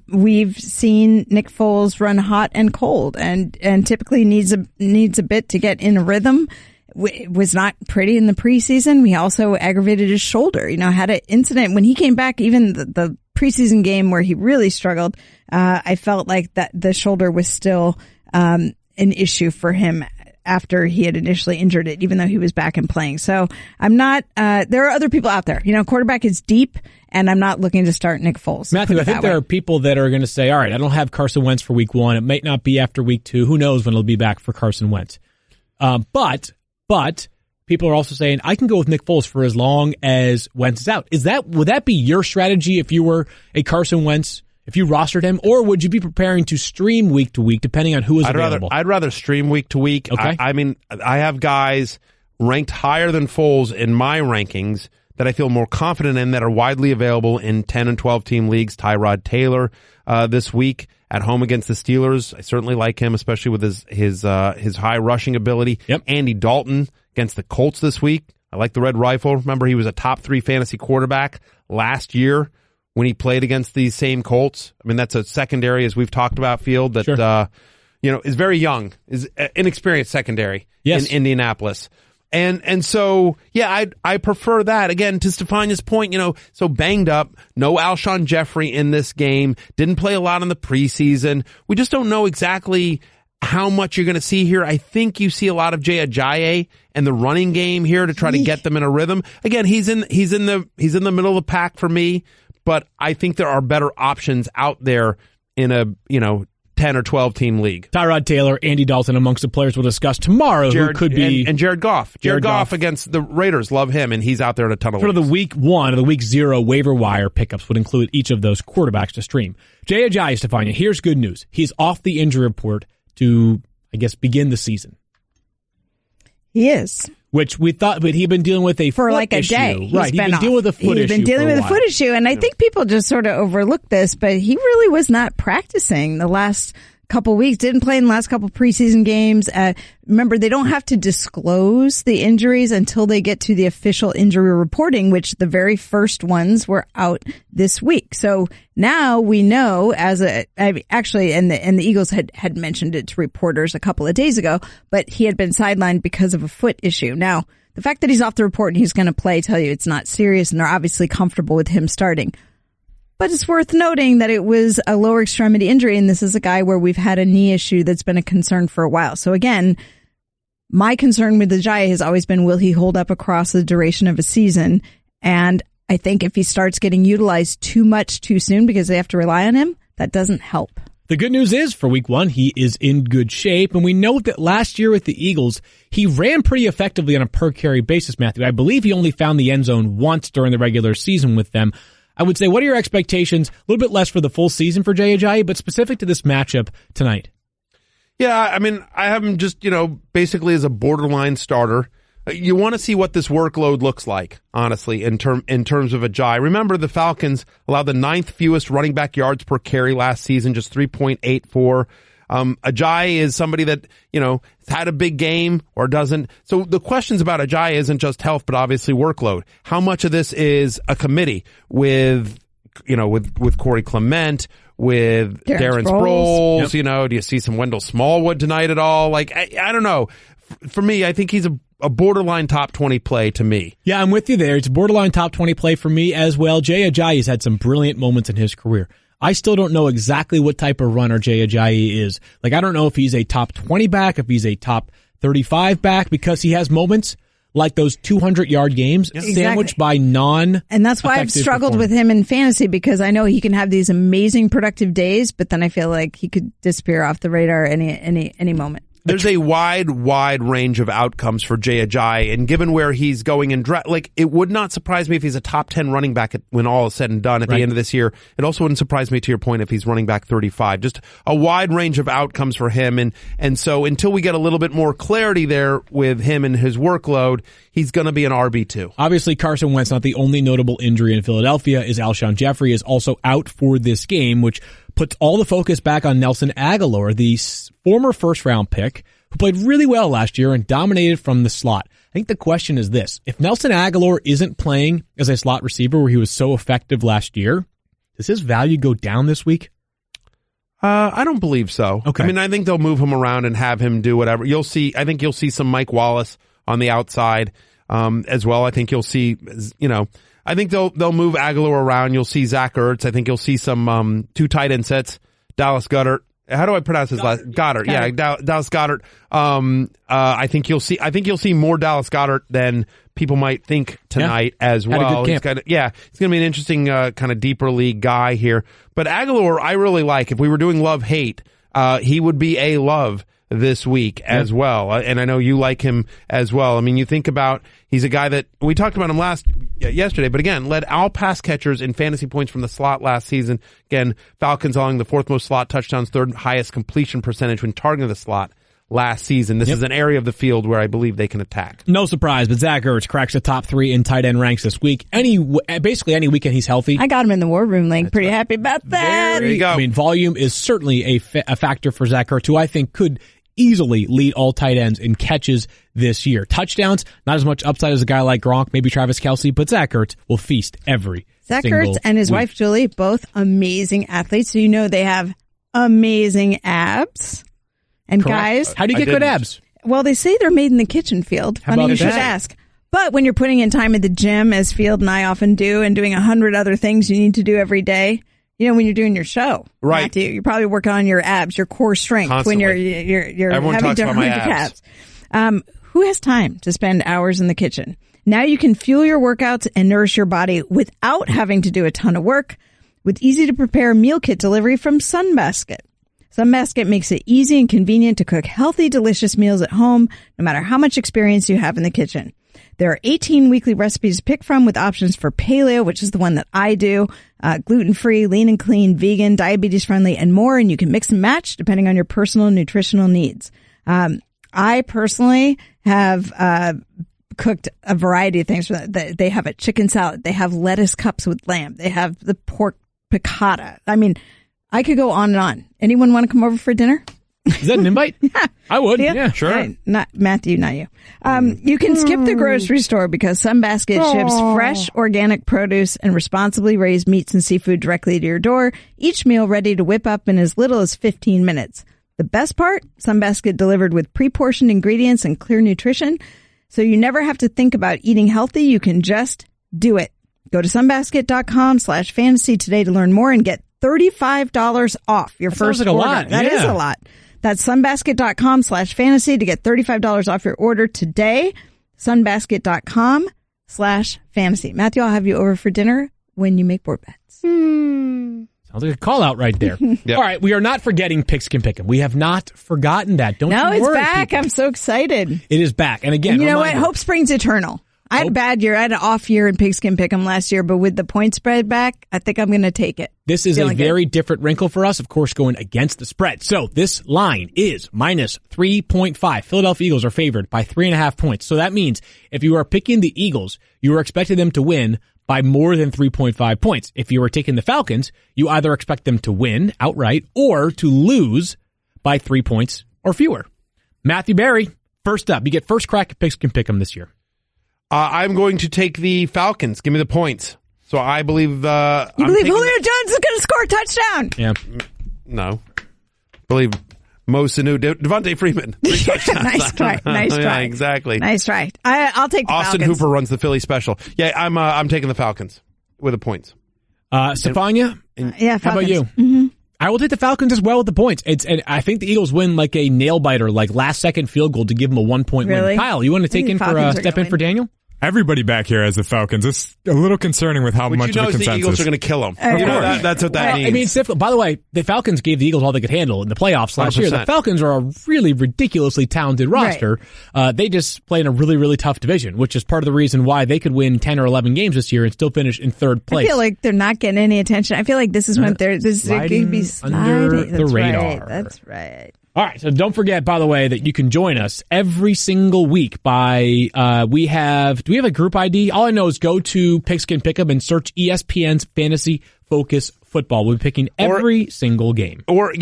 S4: We've seen Nick Foles run hot and cold and typically needs a bit to get in a rhythm. It was not pretty in the preseason. He also aggravated his shoulder, had an incident when he came back, even the preseason game where he really struggled. I felt like that the shoulder was still, an issue for him after he had initially injured it, even though he was back and playing. So I'm not, there are other people out there. Quarterback is deep, and I'm not looking to start Nick Foles.
S1: Matthew, I think there are people that are going to say, all right, I don't have Carson Wentz for Week 1. It might not be after Week 2. Who knows when it'll be back for Carson Wentz. But people are also saying, I can go with Nick Foles for as long as Wentz is out. Would that be your strategy if you were a Carson Wentz, if you rostered him, or would you be preparing to stream week to week depending on who is available?
S3: I'd rather stream week to week.
S1: Okay.
S3: I have guys ranked higher than Foles in my rankings that I feel more confident in that are widely available in 10 and 12 team leagues. Tyrod Taylor this week at home against the Steelers. I certainly like him, especially with his high rushing ability.
S1: Yep.
S3: Andy Dalton against the Colts this week. I like the Red Rifle. Remember, he was a top 3 fantasy quarterback last year when he played against these same Colts. I mean, that's a secondary, as we've talked about, Field, that,
S1: sure.
S3: Is very young, is inexperienced secondary in Indianapolis. And so, yeah, I prefer that. Again, to Stephania's point, so banged up, no Alshon Jeffrey in this game, didn't play a lot in the preseason. We just don't know exactly how much you're going to see here. I think you see a lot of Jay Ajayi and the running game here to try to get them in a rhythm. Again, he's in the middle of the pack for me. But I think there are better options out there in a, 10 or 12 team league.
S1: Tyrod Taylor, Andy Dalton amongst the players we'll discuss tomorrow who could be.
S3: And Jared Goff. Jared Goff against the Raiders. Love him, and he's out there in a ton of
S1: For
S3: leagues.
S1: the Week 1 or the Week 0 waiver wire pickups would include each of those quarterbacks to stream. Jay Ajayi, Stephania, here's good news. He's off the injury report to, I guess, begin the season.
S4: He is.
S1: Which we thought, but he'd been dealing with a
S4: for
S1: foot
S4: like a
S1: issue.
S4: day.
S1: Right, he'd been dealing with a foot issue.
S4: He's been dealing with a foot issue, and I think people just sort of overlook this, but he really was not practicing the last couple weeks. Didn't play in the last couple preseason games. Remember, they don't have to disclose the injuries until they get to the official injury reporting, which the very first ones were out this week. So now we know and the Eagles had mentioned it to reporters a couple of days ago, but he had been sidelined because of a foot issue. Now, the fact that he's off the report and he's going to play tell you it's not serious, and they're obviously comfortable with him starting. But it's worth noting that it was a lower extremity injury, and this is a guy where we've had a knee issue that's been a concern for a while. So again, my concern with Ajayi has always been, will he hold up across the duration of a season? And I think if he starts getting utilized too much too soon because they have to rely on him, that doesn't help.
S1: The good news is, for Week 1, he is in good shape, and we know that last year with the Eagles, he ran pretty effectively on a per-carry basis, Matthew. I believe he only found the end zone once during the regular season with them. I would say, what are your expectations? A little bit less for the full season for Jay Ajayi, but specific to this matchup tonight.
S3: Yeah, I mean, I have him just, basically as a borderline starter. You want to see what this workload looks like, honestly, in terms of Ajayi. Remember, the Falcons allowed the 9th fewest running back yards per carry last season, just 3.84. Ajayi is somebody that, has had a big game or doesn't. So the questions about Ajayi isn't just health, but obviously workload. How much of this is a committee with Corey Clement, with Darren Sproles? Yep. Do you see some Wendell Smallwood tonight at all? Like, I don't know. For me, I think he's a borderline top 20 play to me.
S1: Yeah, I'm with you there. It's a borderline top 20 play for me as well. Jay Ajayi has had some brilliant moments in his career. I still don't know exactly what type of runner Jay Ajayi is. Like, I don't know if he's a top 20 back, if he's a top 35 back, because he has moments like those 200-yard games sandwiched by
S4: And that's why I've struggled with him in fantasy, because I know he can have these amazing productive days, but then I feel like he could disappear off the radar any moment.
S3: There's a wide range of outcomes for Jay Ajayi, and given where he's going in draft, like, it would not surprise me if he's a top 10 running back when all is said and done at the end of this year. It also wouldn't surprise me, to your point, if he's running back 35. Just a wide range of outcomes for him, and so until we get a little bit more clarity there with him and his workload, he's going to be an RB2.
S1: Obviously, Carson Wentz, not the only notable injury in Philadelphia, is Alshon Jeffrey is also out for this game, which puts all the focus back on Nelson Agholor, the former first-round pick, who played really well last year and dominated from the slot. I think the question is this. If Nelson Agholor isn't playing as a slot receiver where he was so effective last year, does his value go down this week?
S3: I don't believe so.
S1: Okay.
S3: I mean, I think they'll move him around and have him do whatever. I think you'll see some Mike Wallace on the outside as well. I think you'll see, I think they'll move Agholor around. You'll see Zach Ertz. I think you'll see some 2 tight end sets. Dallas Goedert. How do I pronounce his last? Goddard. Yeah, Dallas Goedert. I think you'll see more Dallas Goedert than people might think tonight as well.
S1: Had a good camp.
S3: He's going to be an interesting kind of deeper league guy here. But Agholor, I really like. If we were doing love-hate, he would be a love this week as well. And I know you like him as well. I mean, you think about, he's a guy that, we talked about him yesterday, but again, led all pass catchers in fantasy points from the slot last season. Again, Falcons allowing the 4th most slot touchdowns, 3rd highest completion percentage when targeting the slot last season. This is an area of the field where I believe they can attack.
S1: No surprise, but Zach Ertz cracks the top 3 in tight end ranks this week. Basically any weekend he's healthy.
S4: I got him in the War Room League. Pretty happy about that.
S3: There you go.
S1: I mean, volume is certainly a factor for Zach Ertz, who I think could easily lead all tight ends in catches this year. Touchdowns, not as much upside as a guy like Gronk, maybe Travis Kelce, but Zach Ertz will feast every
S4: Zach
S1: single
S4: Ertz and his
S1: week.
S4: wife Julie, both amazing athletes. So they have amazing abs. And
S1: Correct.
S4: guys,
S1: how do you get good abs?
S4: Well, they say they're made in the kitchen, Field.
S1: How
S4: Funny
S1: about
S4: you should
S1: that?
S4: ask. But when you're putting in time at the gym, as Field and I often do, and doing 100 other things you need to do every day, when you're doing your show,
S3: right?
S4: Matthew, you're probably working on your abs, your core strength.
S3: Constantly.
S4: When you're
S3: Everyone
S4: having
S3: talks
S4: to
S3: about my
S4: hold your
S3: abs.
S4: calves. Who has time to spend hours in the kitchen? Now you can fuel your workouts and nourish your body without having to do a ton of work with easy to prepare meal kit delivery from Sunbasket. Sunbasket makes it easy and convenient to cook healthy, delicious meals at home, no matter how much experience you have in the kitchen. There are 18 weekly recipes to pick from with options for paleo, which is the one that I do, gluten-free, lean and clean, vegan, diabetes-friendly, and more. And you can mix and match depending on your personal nutritional needs. I personally have cooked a variety of things. They have a chicken salad. They have lettuce cups with lamb. They have the pork piccata. I mean, I could go on and on. Anyone want to come over for dinner?
S1: Is that an invite?
S4: Yeah.
S1: I would.
S4: Yeah,
S1: sure.
S4: Right. Not Matthew, not you. You can skip the grocery store because Sunbasket ships fresh, organic produce and responsibly raised meats and seafood directly to your door. Each meal ready to whip up in as little as 15 minutes. The best part, Sunbasket delivered with pre-portioned ingredients and clear nutrition. So you never have to think about eating healthy. You can just do it. Go to sunbasket.com/fantasy today to learn more and get $35 off your first
S1: order.
S4: That is a lot. That's sunbasket.com/fantasy to get $35 off your order today. Sunbasket.com/fantasy. Matthew, I'll have you over for dinner when you make board bets.
S1: Sounds like a call out right there. All right, we are not forgetting Pigskin Pick'em. We have not forgotten that. Don't you worry,
S4: it's back.
S1: people.
S4: I'm so excited.
S1: It is back. And again,
S4: You know what? Hope springs eternal. I had a bad year. I had an off year in Pigskin Pick'em last year, but with the point spread back, I think I'm going to take it.
S1: This is a very different wrinkle for us, of course, going against the spread. So this line is minus 3.5. Philadelphia Eagles are favored by 3.5 points. So that means if you are picking the Eagles, you are expecting them to win by more than 3.5 points. If you are taking the Falcons, you either expect them to win outright or to lose by 3 points or fewer. Matthew Berry, first up. You get first crack at Pigskin Pick'em this year.
S3: I'm going to take the Falcons. Give me the points. So I believe...
S4: You believe Julio Jones is going to score a touchdown?
S3: Yeah. No. Believe Mo Sanu, Devontae Freeman. 3 touchdowns.
S4: Nice try.
S3: Yeah, exactly.
S4: Nice try. I'll take the
S3: Austin
S4: Falcons.
S3: Hooper runs the Philly special. Yeah, I'm taking the Falcons with the points.
S1: Stephania?
S4: Yeah, Falcons.
S1: How about you?
S4: Mm-hmm.
S1: I will take the Falcons as well with the points. And I think the Eagles win like a nail biter, like last second field goal to give them a 1-point win. Kyle, you want to take in for step in for Daniel?
S8: Everybody back here has the Falcons. It's a little concerning with how much of a consensus.
S3: The Eagles are going to kill them. That's what that means.
S1: I mean, by the way, the Falcons gave the Eagles all they could handle in the playoffs last 100%. Year. The Falcons are a really ridiculously talented roster. Right. They just play in a really, really tough division, which is part of the reason why they could win 10 or 11 games this year and still finish in third place.
S4: I feel like they're not getting any attention. I feel like this is when they're sliding
S1: under the radar.
S4: That's right.
S1: All right, so don't forget, by the way, that you can join us every single week by, do we have a group ID? All I know is go to Pigskin Pick'em and search ESPN's Fantasy Focus Football. We'll be picking every single game.
S3: Or,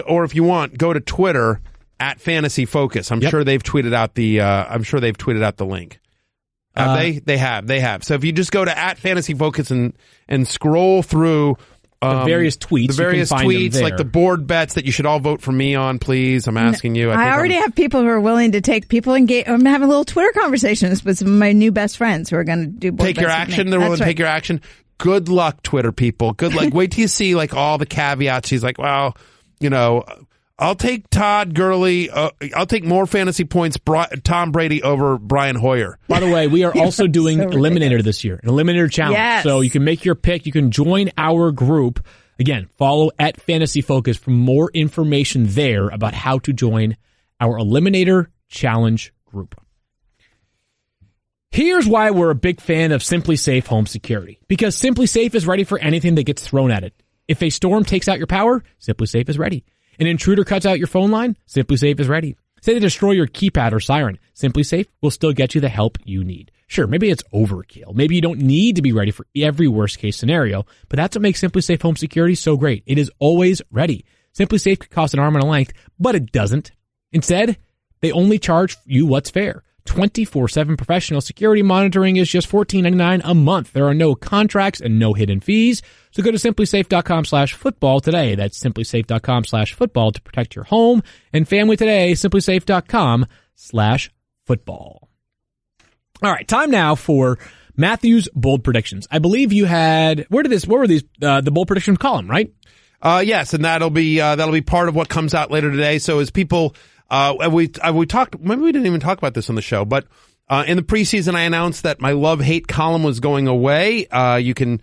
S3: or if you want, go to Twitter at Fantasy Focus. I'm sure they've tweeted out the link. They have. So if you just go to at Fantasy Focus and scroll through
S1: the various tweets,
S3: like the board bets that you should all vote for me on, please. I'm asking you.
S4: I already have people who are willing to take people engage. I'm having little Twitter conversations with some of my new best friends who are going to do board
S3: take your action. They're willing to take your action. Good luck, Twitter people. Good luck. Wait till you see like all the caveats. He's like, well, I'll take Todd Gurley. I'll take more fantasy points, Tom Brady over Brian Hoyer.
S1: By the way, we are also doing Eliminator this year, an Eliminator challenge.
S4: Yes.
S1: So you can make your pick. You can join our group. Again, follow at Fantasy Focus for more information there about how to join our Eliminator challenge group. Here's why we're a big fan of Simply Safe Home Security. Because Simply Safe is ready for anything that gets thrown at it. If a storm takes out your power, Simply Safe is ready. An intruder cuts out your phone line, Simply Safe is ready. Say they destroy your keypad or siren, Simply Safe will still get you the help you need. Sure, maybe it's overkill. Maybe you don't need to be ready for every worst case scenario, but that's what makes Simply Safe Home Security so great. It is always ready. Simply Safe could cost an arm and a length, but it doesn't. Instead, they only charge you what's fair. 24/7 professional security monitoring is just $14.99 a month. There are no contracts and no hidden fees. So go to simplysafe.com/football today. That's simplysafe.com/football to protect your home and family today. Simplysafe.com/football. All right, time now for Matthew's bold predictions. I believe you had, what were these, the bold prediction column, right?
S3: Yes, and that'll be part of what comes out later today. So as people, we talked, maybe we didn't even talk about this on the show, but in the preseason I announced that my love-hate column was going away. You can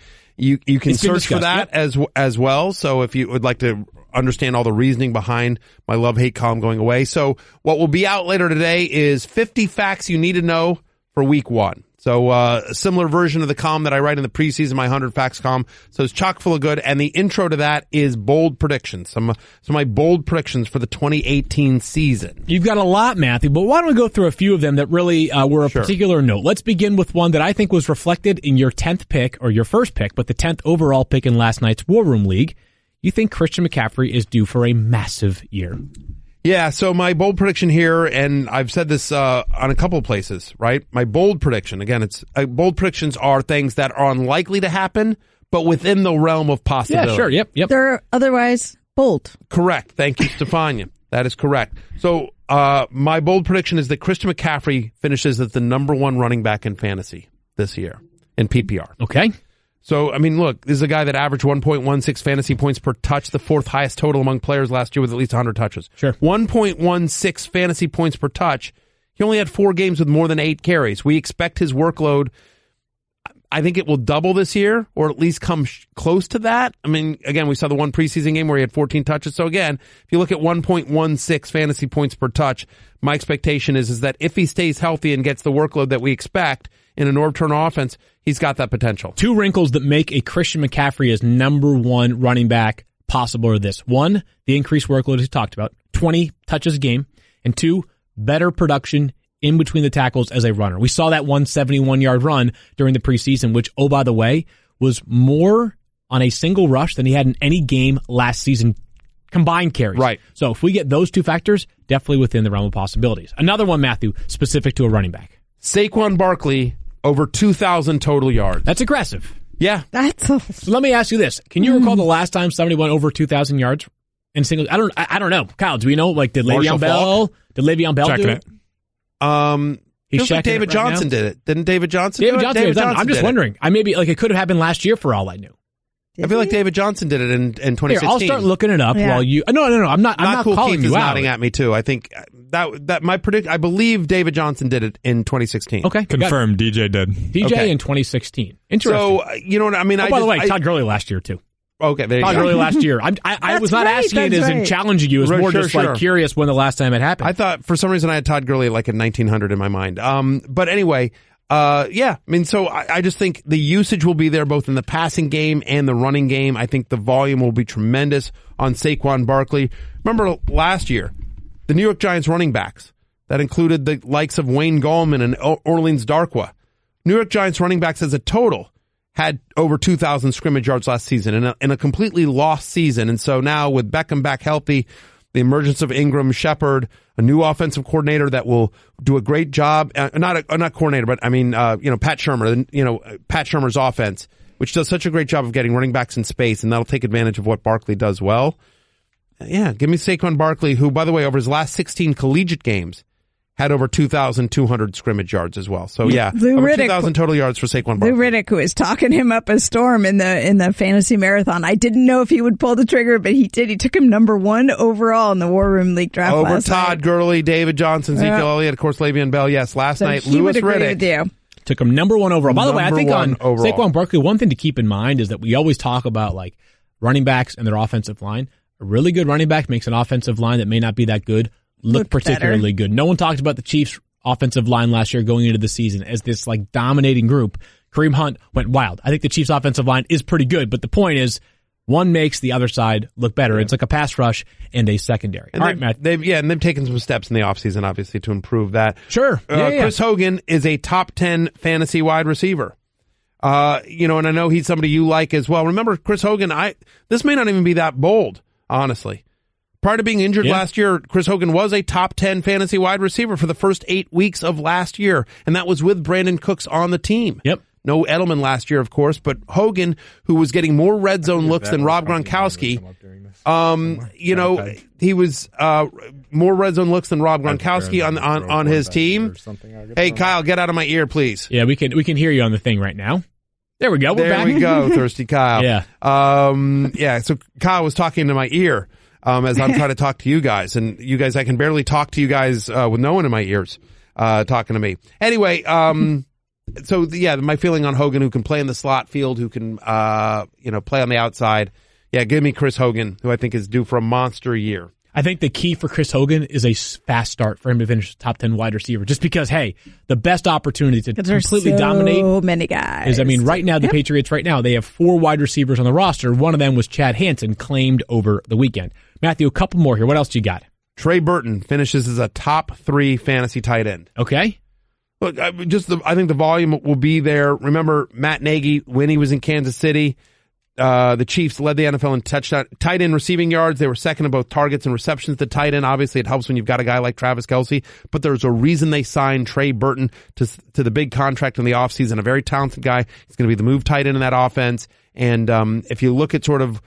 S3: search for that as well. So if you would like to understand all the reasoning behind my love-hate column going away. So what will be out later today is 50 facts you need to know for week 1. So a similar version of the column that I write in the preseason, my 100 facts column. So it's chock full of good. And the intro to that is bold predictions. Some of my bold predictions for the 2018 season.
S1: You've got a lot, Matthew, but why don't we go through a few of them that really were a particular note. Let's begin with one that I think was reflected in your 10th pick, or your first pick, but the 10th overall pick in last night's War Room League. You think Christian McCaffrey is due for a massive year.
S3: Yeah, so my bold prediction here, and I've said this on a couple of places, right? My bold prediction, again, it's bold predictions are things that are unlikely to happen, but within the realm of possibility.
S1: Yeah, sure, yep.
S4: They're otherwise bold.
S3: Correct. Thank you, Stephania. That is correct. So my bold prediction is that Christian McCaffrey finishes as the number 1 running back in fantasy this year in PPR.
S1: Okay.
S3: So, I mean, look, this is a guy that averaged 1.16 fantasy points per touch, the 4th highest total among players last year with at least 100 touches.
S1: Sure.
S3: 1.16 fantasy points per touch. He only had 4 games with more than 8 carries. We expect his workload, I think it will double this year, or at least come close to that. I mean, again, we saw the one preseason game where he had 14 touches. So again, if you look at 1.16 fantasy points per touch, my expectation is that if he stays healthy and gets the workload that we expect in a Norv Turner offense, he's got that potential.
S1: 2 wrinkles that make a Christian McCaffrey as number 1 running back possible are this. 1, the increased workload as we talked about, 20 touches a game. And 2, better production in between the tackles as a runner. We saw that 171-yard run during the preseason, which, oh, by the way, was more on a single rush than he had in any game last season, combined carries.
S3: Right.
S1: So if we get those 2 factors, definitely within the realm of possibilities. Another one, Matthew, specific to a running back.
S3: Saquon Barkley, over 2,000 total yards.
S1: That's aggressive.
S3: Yeah.
S1: So let me ask you this. Can you recall the last time somebody went over 2,000 yards in singles? I don't know. Kyle, do we know? Like, did Le'Veon Bell do it?
S3: He's like David Johnson did it. Didn't David Johnson
S1: do it? David Johnson. I'm just wondering. It could have happened last year for all I knew.
S3: I feel like David Johnson did it in 2016.
S1: Here, I'll start looking it up while you. No. I'm not
S3: cool.
S1: calling
S3: Keith
S1: you
S3: is
S1: out.
S3: nodding at me too. I think that my predict. I believe David Johnson did it in 2016.
S1: Okay,
S8: confirmed. DJ did.
S1: DJ in 2016. Interesting.
S3: So you know what I mean.
S1: By the way, Todd Gurley last year too.
S3: Okay, there you
S1: Todd
S3: go.
S1: Gurley last year. I was not asking it as in challenging you. It was more just like curious when the last time it happened.
S3: I thought for some reason I had Todd Gurley like at 1900 in my mind. But anyway, yeah. I mean, so I just think the usage will be there both in the passing game and the running game. I think the volume will be tremendous on Saquon Barkley. Remember last year, the New York Giants running backs that included the likes of Wayne Gallman and Orleans Darkwa. New York Giants running backs as a total had over 2,000 scrimmage yards last season in a completely lost season. And so now with Beckham back healthy, the emergence of Ingram, Shepard, a new offensive coordinator that will do a great job. Not coordinator, but I mean, Pat Shurmur, Pat Shurmur's offense, which does such a great job of getting running backs in space, and that'll take advantage of what Barkley does well. Yeah, give me Saquon Barkley, who, by the way, over his last 16 collegiate games, had over 2,200 scrimmage yards as well. So yeah, over 2,000 total yards for Saquon Barkley.
S4: Lou Riddick, who was talking him up a storm in the fantasy marathon. I didn't know if he would pull the trigger, but he did. He took him number 1 overall in the War Room League draft
S3: over
S4: last
S3: Todd
S4: night.
S3: Gurley, David Johnson, Ezekiel Elliott, of course, Le'Veon Bell. Yes, last night,
S4: he
S3: Louis
S4: would agree
S3: Riddick.
S4: with you.
S1: Took him number 1 overall. By the way, I think on
S3: overall.
S1: Saquon Barkley, one thing to keep in mind is that we always talk about like running backs and their offensive line. A really good running back makes an offensive line that may not be that good look particularly good. No one talked about the Chiefs' offensive line last year going into the season as this like dominating group. Kareem Hunt went wild. I think the Chiefs' offensive line is pretty good, but the point is one makes the other side look better. It's like a pass rush and a secondary.
S3: And
S1: all right, Matt.
S3: They've taken some steps in the offseason, obviously, to improve that.
S1: Sure.
S3: Chris Hogan is a top 10 fantasy wide receiver. And I know he's somebody you like as well. Remember, Chris Hogan, this may not even be that bold, honestly. Prior to being injured last year, Chris Hogan was a top 10 fantasy wide receiver for the first 8 weeks of last year, and that was with Brandon Cooks on the team.
S1: Yep.
S3: No Edelman last year, of course, but Hogan, who was getting more red zone looks than Rob Gronkowski, he was more red zone looks than Rob Gronkowski on his team. Hey, Kyle, get out of my ear, please.
S1: Yeah, we can hear you on the thing right now. There we go. We're back.
S3: There we go, Thirsty Kyle.
S1: Yeah.
S3: So Kyle was talking to my ear. As I'm trying to talk to you guys, and you guys, I can barely talk to you guys with no one in my ears talking to me. Anyway, so yeah, my feeling on Hogan, who can play in the slot field, who can play on the outside. Yeah, give me Chris Hogan, who I think is due for a monster year.
S1: I think the key for Chris Hogan is a fast start for him to finish top 10 wide receiver. Just because, hey, the best opportunity to completely dominate.
S4: So many guys.
S1: Is, right now, the Patriots right now, they have 4 wide receivers on the roster. One of them was Chad Hansen, claimed over the weekend. Matthew, a couple more here. What else do you got?
S3: Trey Burton finishes as a top 3 fantasy tight end.
S1: Okay.
S3: Look, I think the volume will be there. Remember Matt Nagy, when he was in Kansas City, the Chiefs led the NFL in touchdown, tight end receiving yards. They were second in both targets and receptions to tight end. Obviously, it helps when you've got a guy like Travis Kelce, but there's a reason they signed Trey Burton to the big contract in the offseason. A very talented guy. He's going to be the move tight end in that offense. And if you look at sort of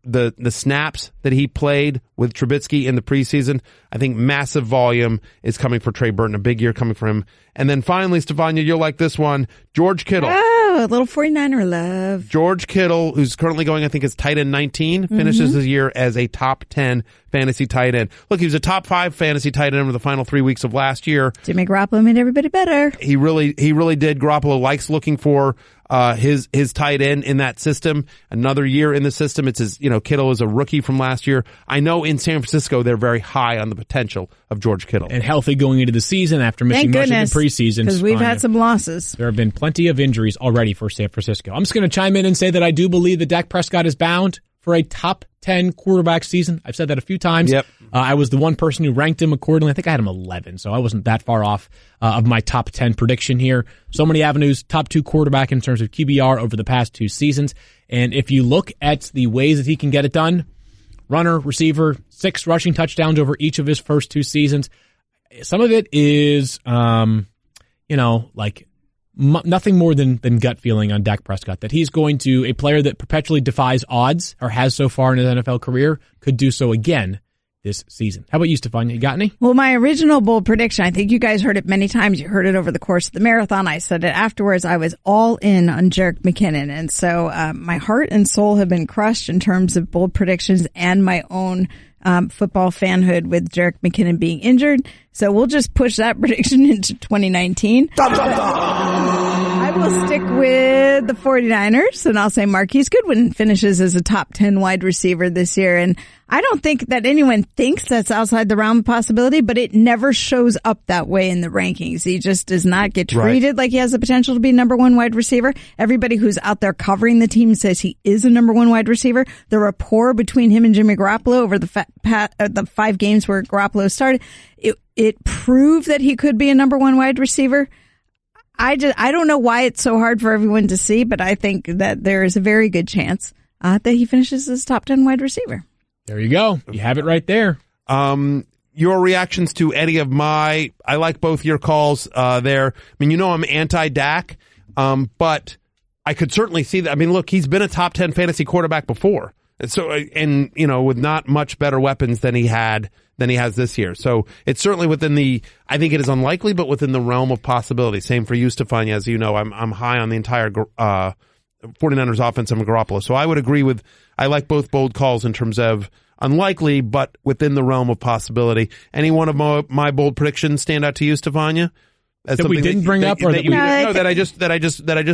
S3: the snaps that he played with Trubisky in the preseason, I think massive volume is coming for Trey Burton, a big year coming for him. And then finally, Stefania, you'll like this one, George Kittle.
S4: Oh, a little 49er love.
S3: George Kittle, who's currently going, I think, as tight end 19, finishes his year as a top 10 fantasy tight end. Look, he was a top 5 fantasy tight end over the final 3 weeks of last year.
S4: Jimmy Garoppolo made everybody better.
S3: He really did. Garoppolo likes looking for his tight end in that system. Another year in the system. It's his, Kittle is a rookie from last year. I know in San Francisco they're very high on the potential of George Kittle.
S1: And healthy going into the season after missing much of the preseason.
S4: Because we've had some losses.
S1: There have been plenty of injuries already for San Francisco. I'm just going to chime in and say that I do believe that Dak Prescott is bound for a top 10 quarterback season. I've said that a few times.
S3: Yep.
S1: I was the one person who ranked him accordingly. I think I had him 11, so I wasn't that far off of my top 10 prediction here. So many avenues, top 2 quarterback in terms of QBR over the past 2 seasons. And if you look at the ways that he can get it done, runner, receiver, 6 rushing touchdowns over each of his first 2 seasons. Some of it is, nothing more than gut feeling on Dak Prescott, that he's going to, a player that perpetually defies odds, or has so far in his NFL career, could do so again this season. How about you, Stephania? You got any?
S4: Well, my original bold prediction, I think you guys heard it many times. You heard it over the course of the marathon. I said it afterwards. I was all in on Jerick McKinnon. And so my heart and soul have been crushed in terms of bold predictions and my own football fanhood with Jerick McKinnon being injured. So we'll just push that prediction into 2019. I will stick with the 49ers, and I'll say Marquise Goodwin finishes as a top 10 wide receiver this year. And I don't think that anyone thinks that's outside the realm of possibility, but it never shows up that way in the rankings. He just does not get treated like he has the potential to be number one wide receiver. Everybody who's out there covering the team says he is a number one wide receiver. The rapport between him and Jimmy Garoppolo over the 5 games where Garoppolo started, it proved that he could be a number one wide receiver. I don't know why it's so hard for everyone to see, but I think that there is a very good chance that he finishes as top 10 wide receiver.
S1: There you go. You have it right there.
S3: Your reactions to any of I like both your calls there. I mean, I'm anti-Dak, but I could certainly see that. I mean, look, he's been a top 10 fantasy quarterback before. And so, with not much better weapons than he has this year. So it's certainly within I think it is unlikely, but within the realm of possibility. Same for you, Stephania. As you know, I'm high on the entire 49ers offense and Garoppolo. So I would agree I like both bold calls in terms of unlikely, but within the realm of possibility. Any one of my bold predictions stand out to you, Stephania?
S1: That we didn't bring up, or
S3: that I just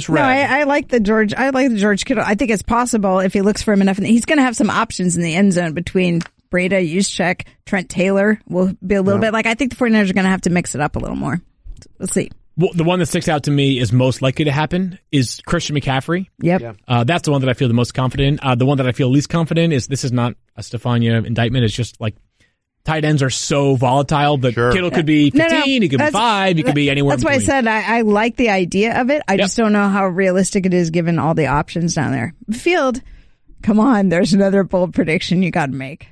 S3: read.
S4: No, I like the George. I like the George Kittle. I think it's possible if he looks for him enough. He's going to have some options in the end zone between Breda, Juszczyk, Trent Taylor. Will be a little bit like I think the 49ers are going to have to mix it up a little more. We'll see.
S1: Well, the one that sticks out to me is most likely to happen is Christian McCaffrey.
S4: Yep.
S1: That's the one that I feel the most confident in. The one that I feel least confident is this is not a Stephania indictment. It's just like tight ends are so volatile that Kittle could be 15, he could be 5, he could be anywhere
S4: That's
S1: in
S4: why
S1: between.
S4: I said I like the idea of it. I just don't know how realistic it is given all the options down there. Field, come on, there's another bold prediction you got to make.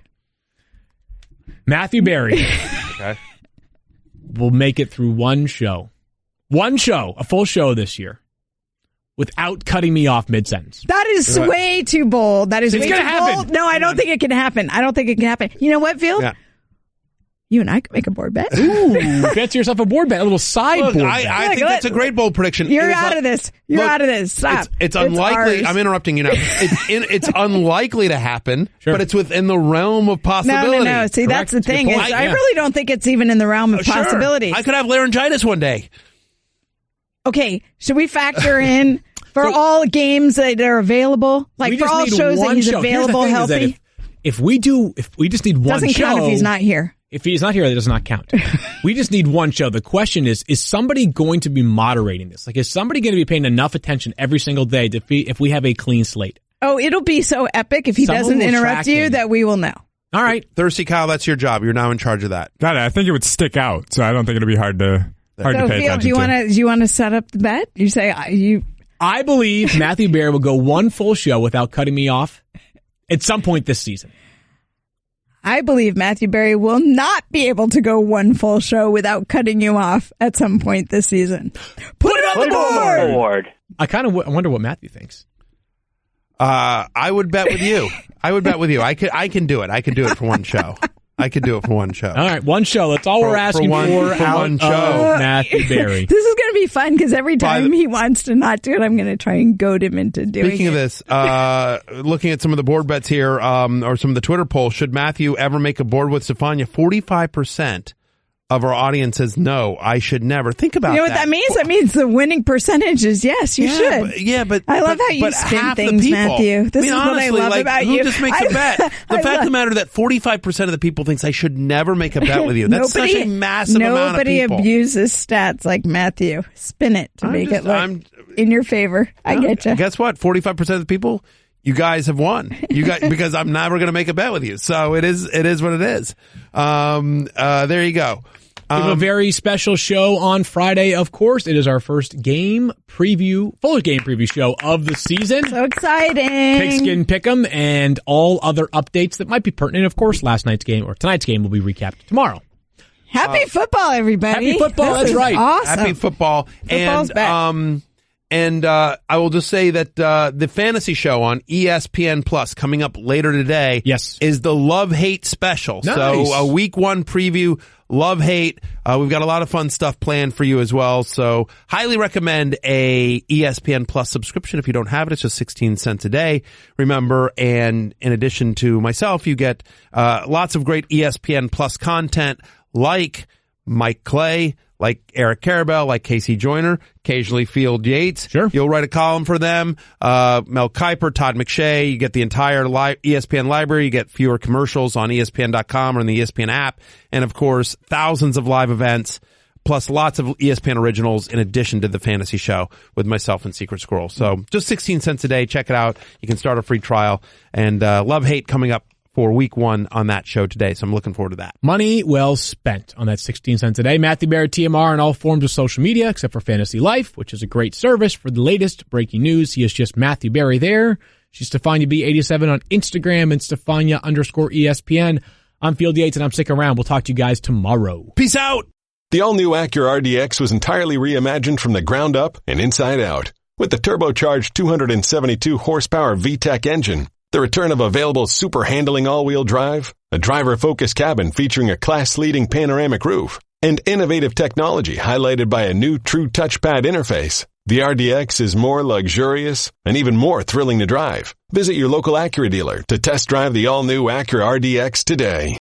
S1: Matthew Berry will make it through one show, a full show this year, without cutting me off mid-sentence.
S4: That is way too bold. That is way too
S1: happen.
S4: bold. No, I don't think it can happen. You know what, Field?
S3: Yeah.
S4: You and I could make a board bet.
S1: Ooh, bet yourself a board bet, a little sideboard bet.
S3: I think that's a great bold prediction.
S4: You're out of this. Out of this. Stop.
S3: It's unlikely. I'm interrupting you now. It's unlikely to happen, but it's within the realm of possibility.
S4: No. See, that's the thing. I really don't think it's even in the realm of possibility.
S3: I could have laryngitis one day.
S4: Okay, should we factor in for all games that are available? Like for all shows that he's available, healthy?
S1: If we just need one show.
S4: Doesn't count if he's not here.
S1: If he's not here, that does not count. We just need one show. The question is somebody going to be moderating this? Like, is somebody going to be paying enough attention every single day if we have a clean slate?
S4: Oh, it'll be so epic if he doesn't interrupt you that we will know.
S1: All right.
S3: Thirsty Kyle, that's your job. You're now in charge of that.
S8: Got it. I think it would stick out, so I don't think it'll be hard to pay attention
S4: do you want to set up the bet? You say
S1: I believe Matthew Berry will go one full show without cutting me off at some point this season.
S4: I believe Matthew Berry will not be able to go one full show without cutting you off at some point this season. Put it on the board.
S1: I wonder what Matthew thinks.
S3: I would bet with you. I can do it. I can do it for one show. All
S1: right, one show. That's all we're asking for one show. Matthew Berry.
S4: This is going to be fun because every time he wants to not do it, I'm going to try and goad him into doing it.
S3: Speaking of this, looking at some of the board bets here, or some of the Twitter polls, should Matthew ever make a board with Stephania? 45% of our audience says no, I should never. Think about that.
S4: You know what that means? That means the winning percentage is yes, you should.
S3: But
S4: I love how you spin things, Matthew. This is
S3: honestly,
S4: what I love about you.
S3: Who just makes a bet? The fact of the matter that 45% of the people thinks I should never make a bet with you. That's such a massive amount of people.
S4: Nobody abuses stats like Matthew. Spin it to make it look in your favor. I get you.
S3: Guess what? 45% of the people, you guys have won. Because I'm never going to make a bet with you. So it is what it is. There you go.
S1: We have a very special show on Friday, of course. It is our first full game preview show of the season.
S4: So exciting.
S1: Pigskin Pick'em and all other updates that might be pertinent. Of course, tonight's game will be recapped tomorrow.
S4: Happy football, everybody.
S1: Happy football, that's right.
S4: Awesome.
S3: Happy football.
S4: Football's back.
S3: And I will just say that the fantasy show on ESPN Plus coming up later today is the Love-Hate special.
S1: Nice.
S3: So a week 1 preview, Love-Hate. We've got a lot of fun stuff planned for you as well. So highly recommend a ESPN Plus subscription. If you don't have it, it's just 16 cents a day. Remember, and in addition to myself, you get lots of great ESPN Plus content like Mike Clay, like Eric Carabell, like Casey Joyner, occasionally Field Yates.
S1: Sure.
S3: You'll write a column for them. Mel Kiper, Todd McShay. You get the entire ESPN library. You get fewer commercials on ESPN.com or in the ESPN app. And of course, thousands of live events, plus lots of ESPN originals in addition to the fantasy show with myself and Secret Squirrel. So just 16 cents a day. Check it out. You can start a free trial. And Love-Hate coming up for week 1 on that show today. So I'm looking forward to that.
S1: Money well spent on that 16 cents a day. Matthew Berry, TMR, on all forms of social media except for Fantasy Life, which is a great service for the latest breaking news. He is just Matthew Berry there. She's Stephania B87 on Instagram and Stephania_ESPN. I'm Field Yates and I'm sticking around. We'll talk to you guys tomorrow.
S3: Peace out.
S10: The all-new Acura RDX was entirely reimagined from the ground up and inside out. With the turbocharged 272 horsepower VTEC engine, the return of available super handling all-wheel drive, a driver-focused cabin featuring a class-leading panoramic roof, and innovative technology highlighted by a new True Touchpad interface, the RDX is more luxurious and even more thrilling to drive. Visit your local Acura dealer to test drive the all-new Acura RDX today.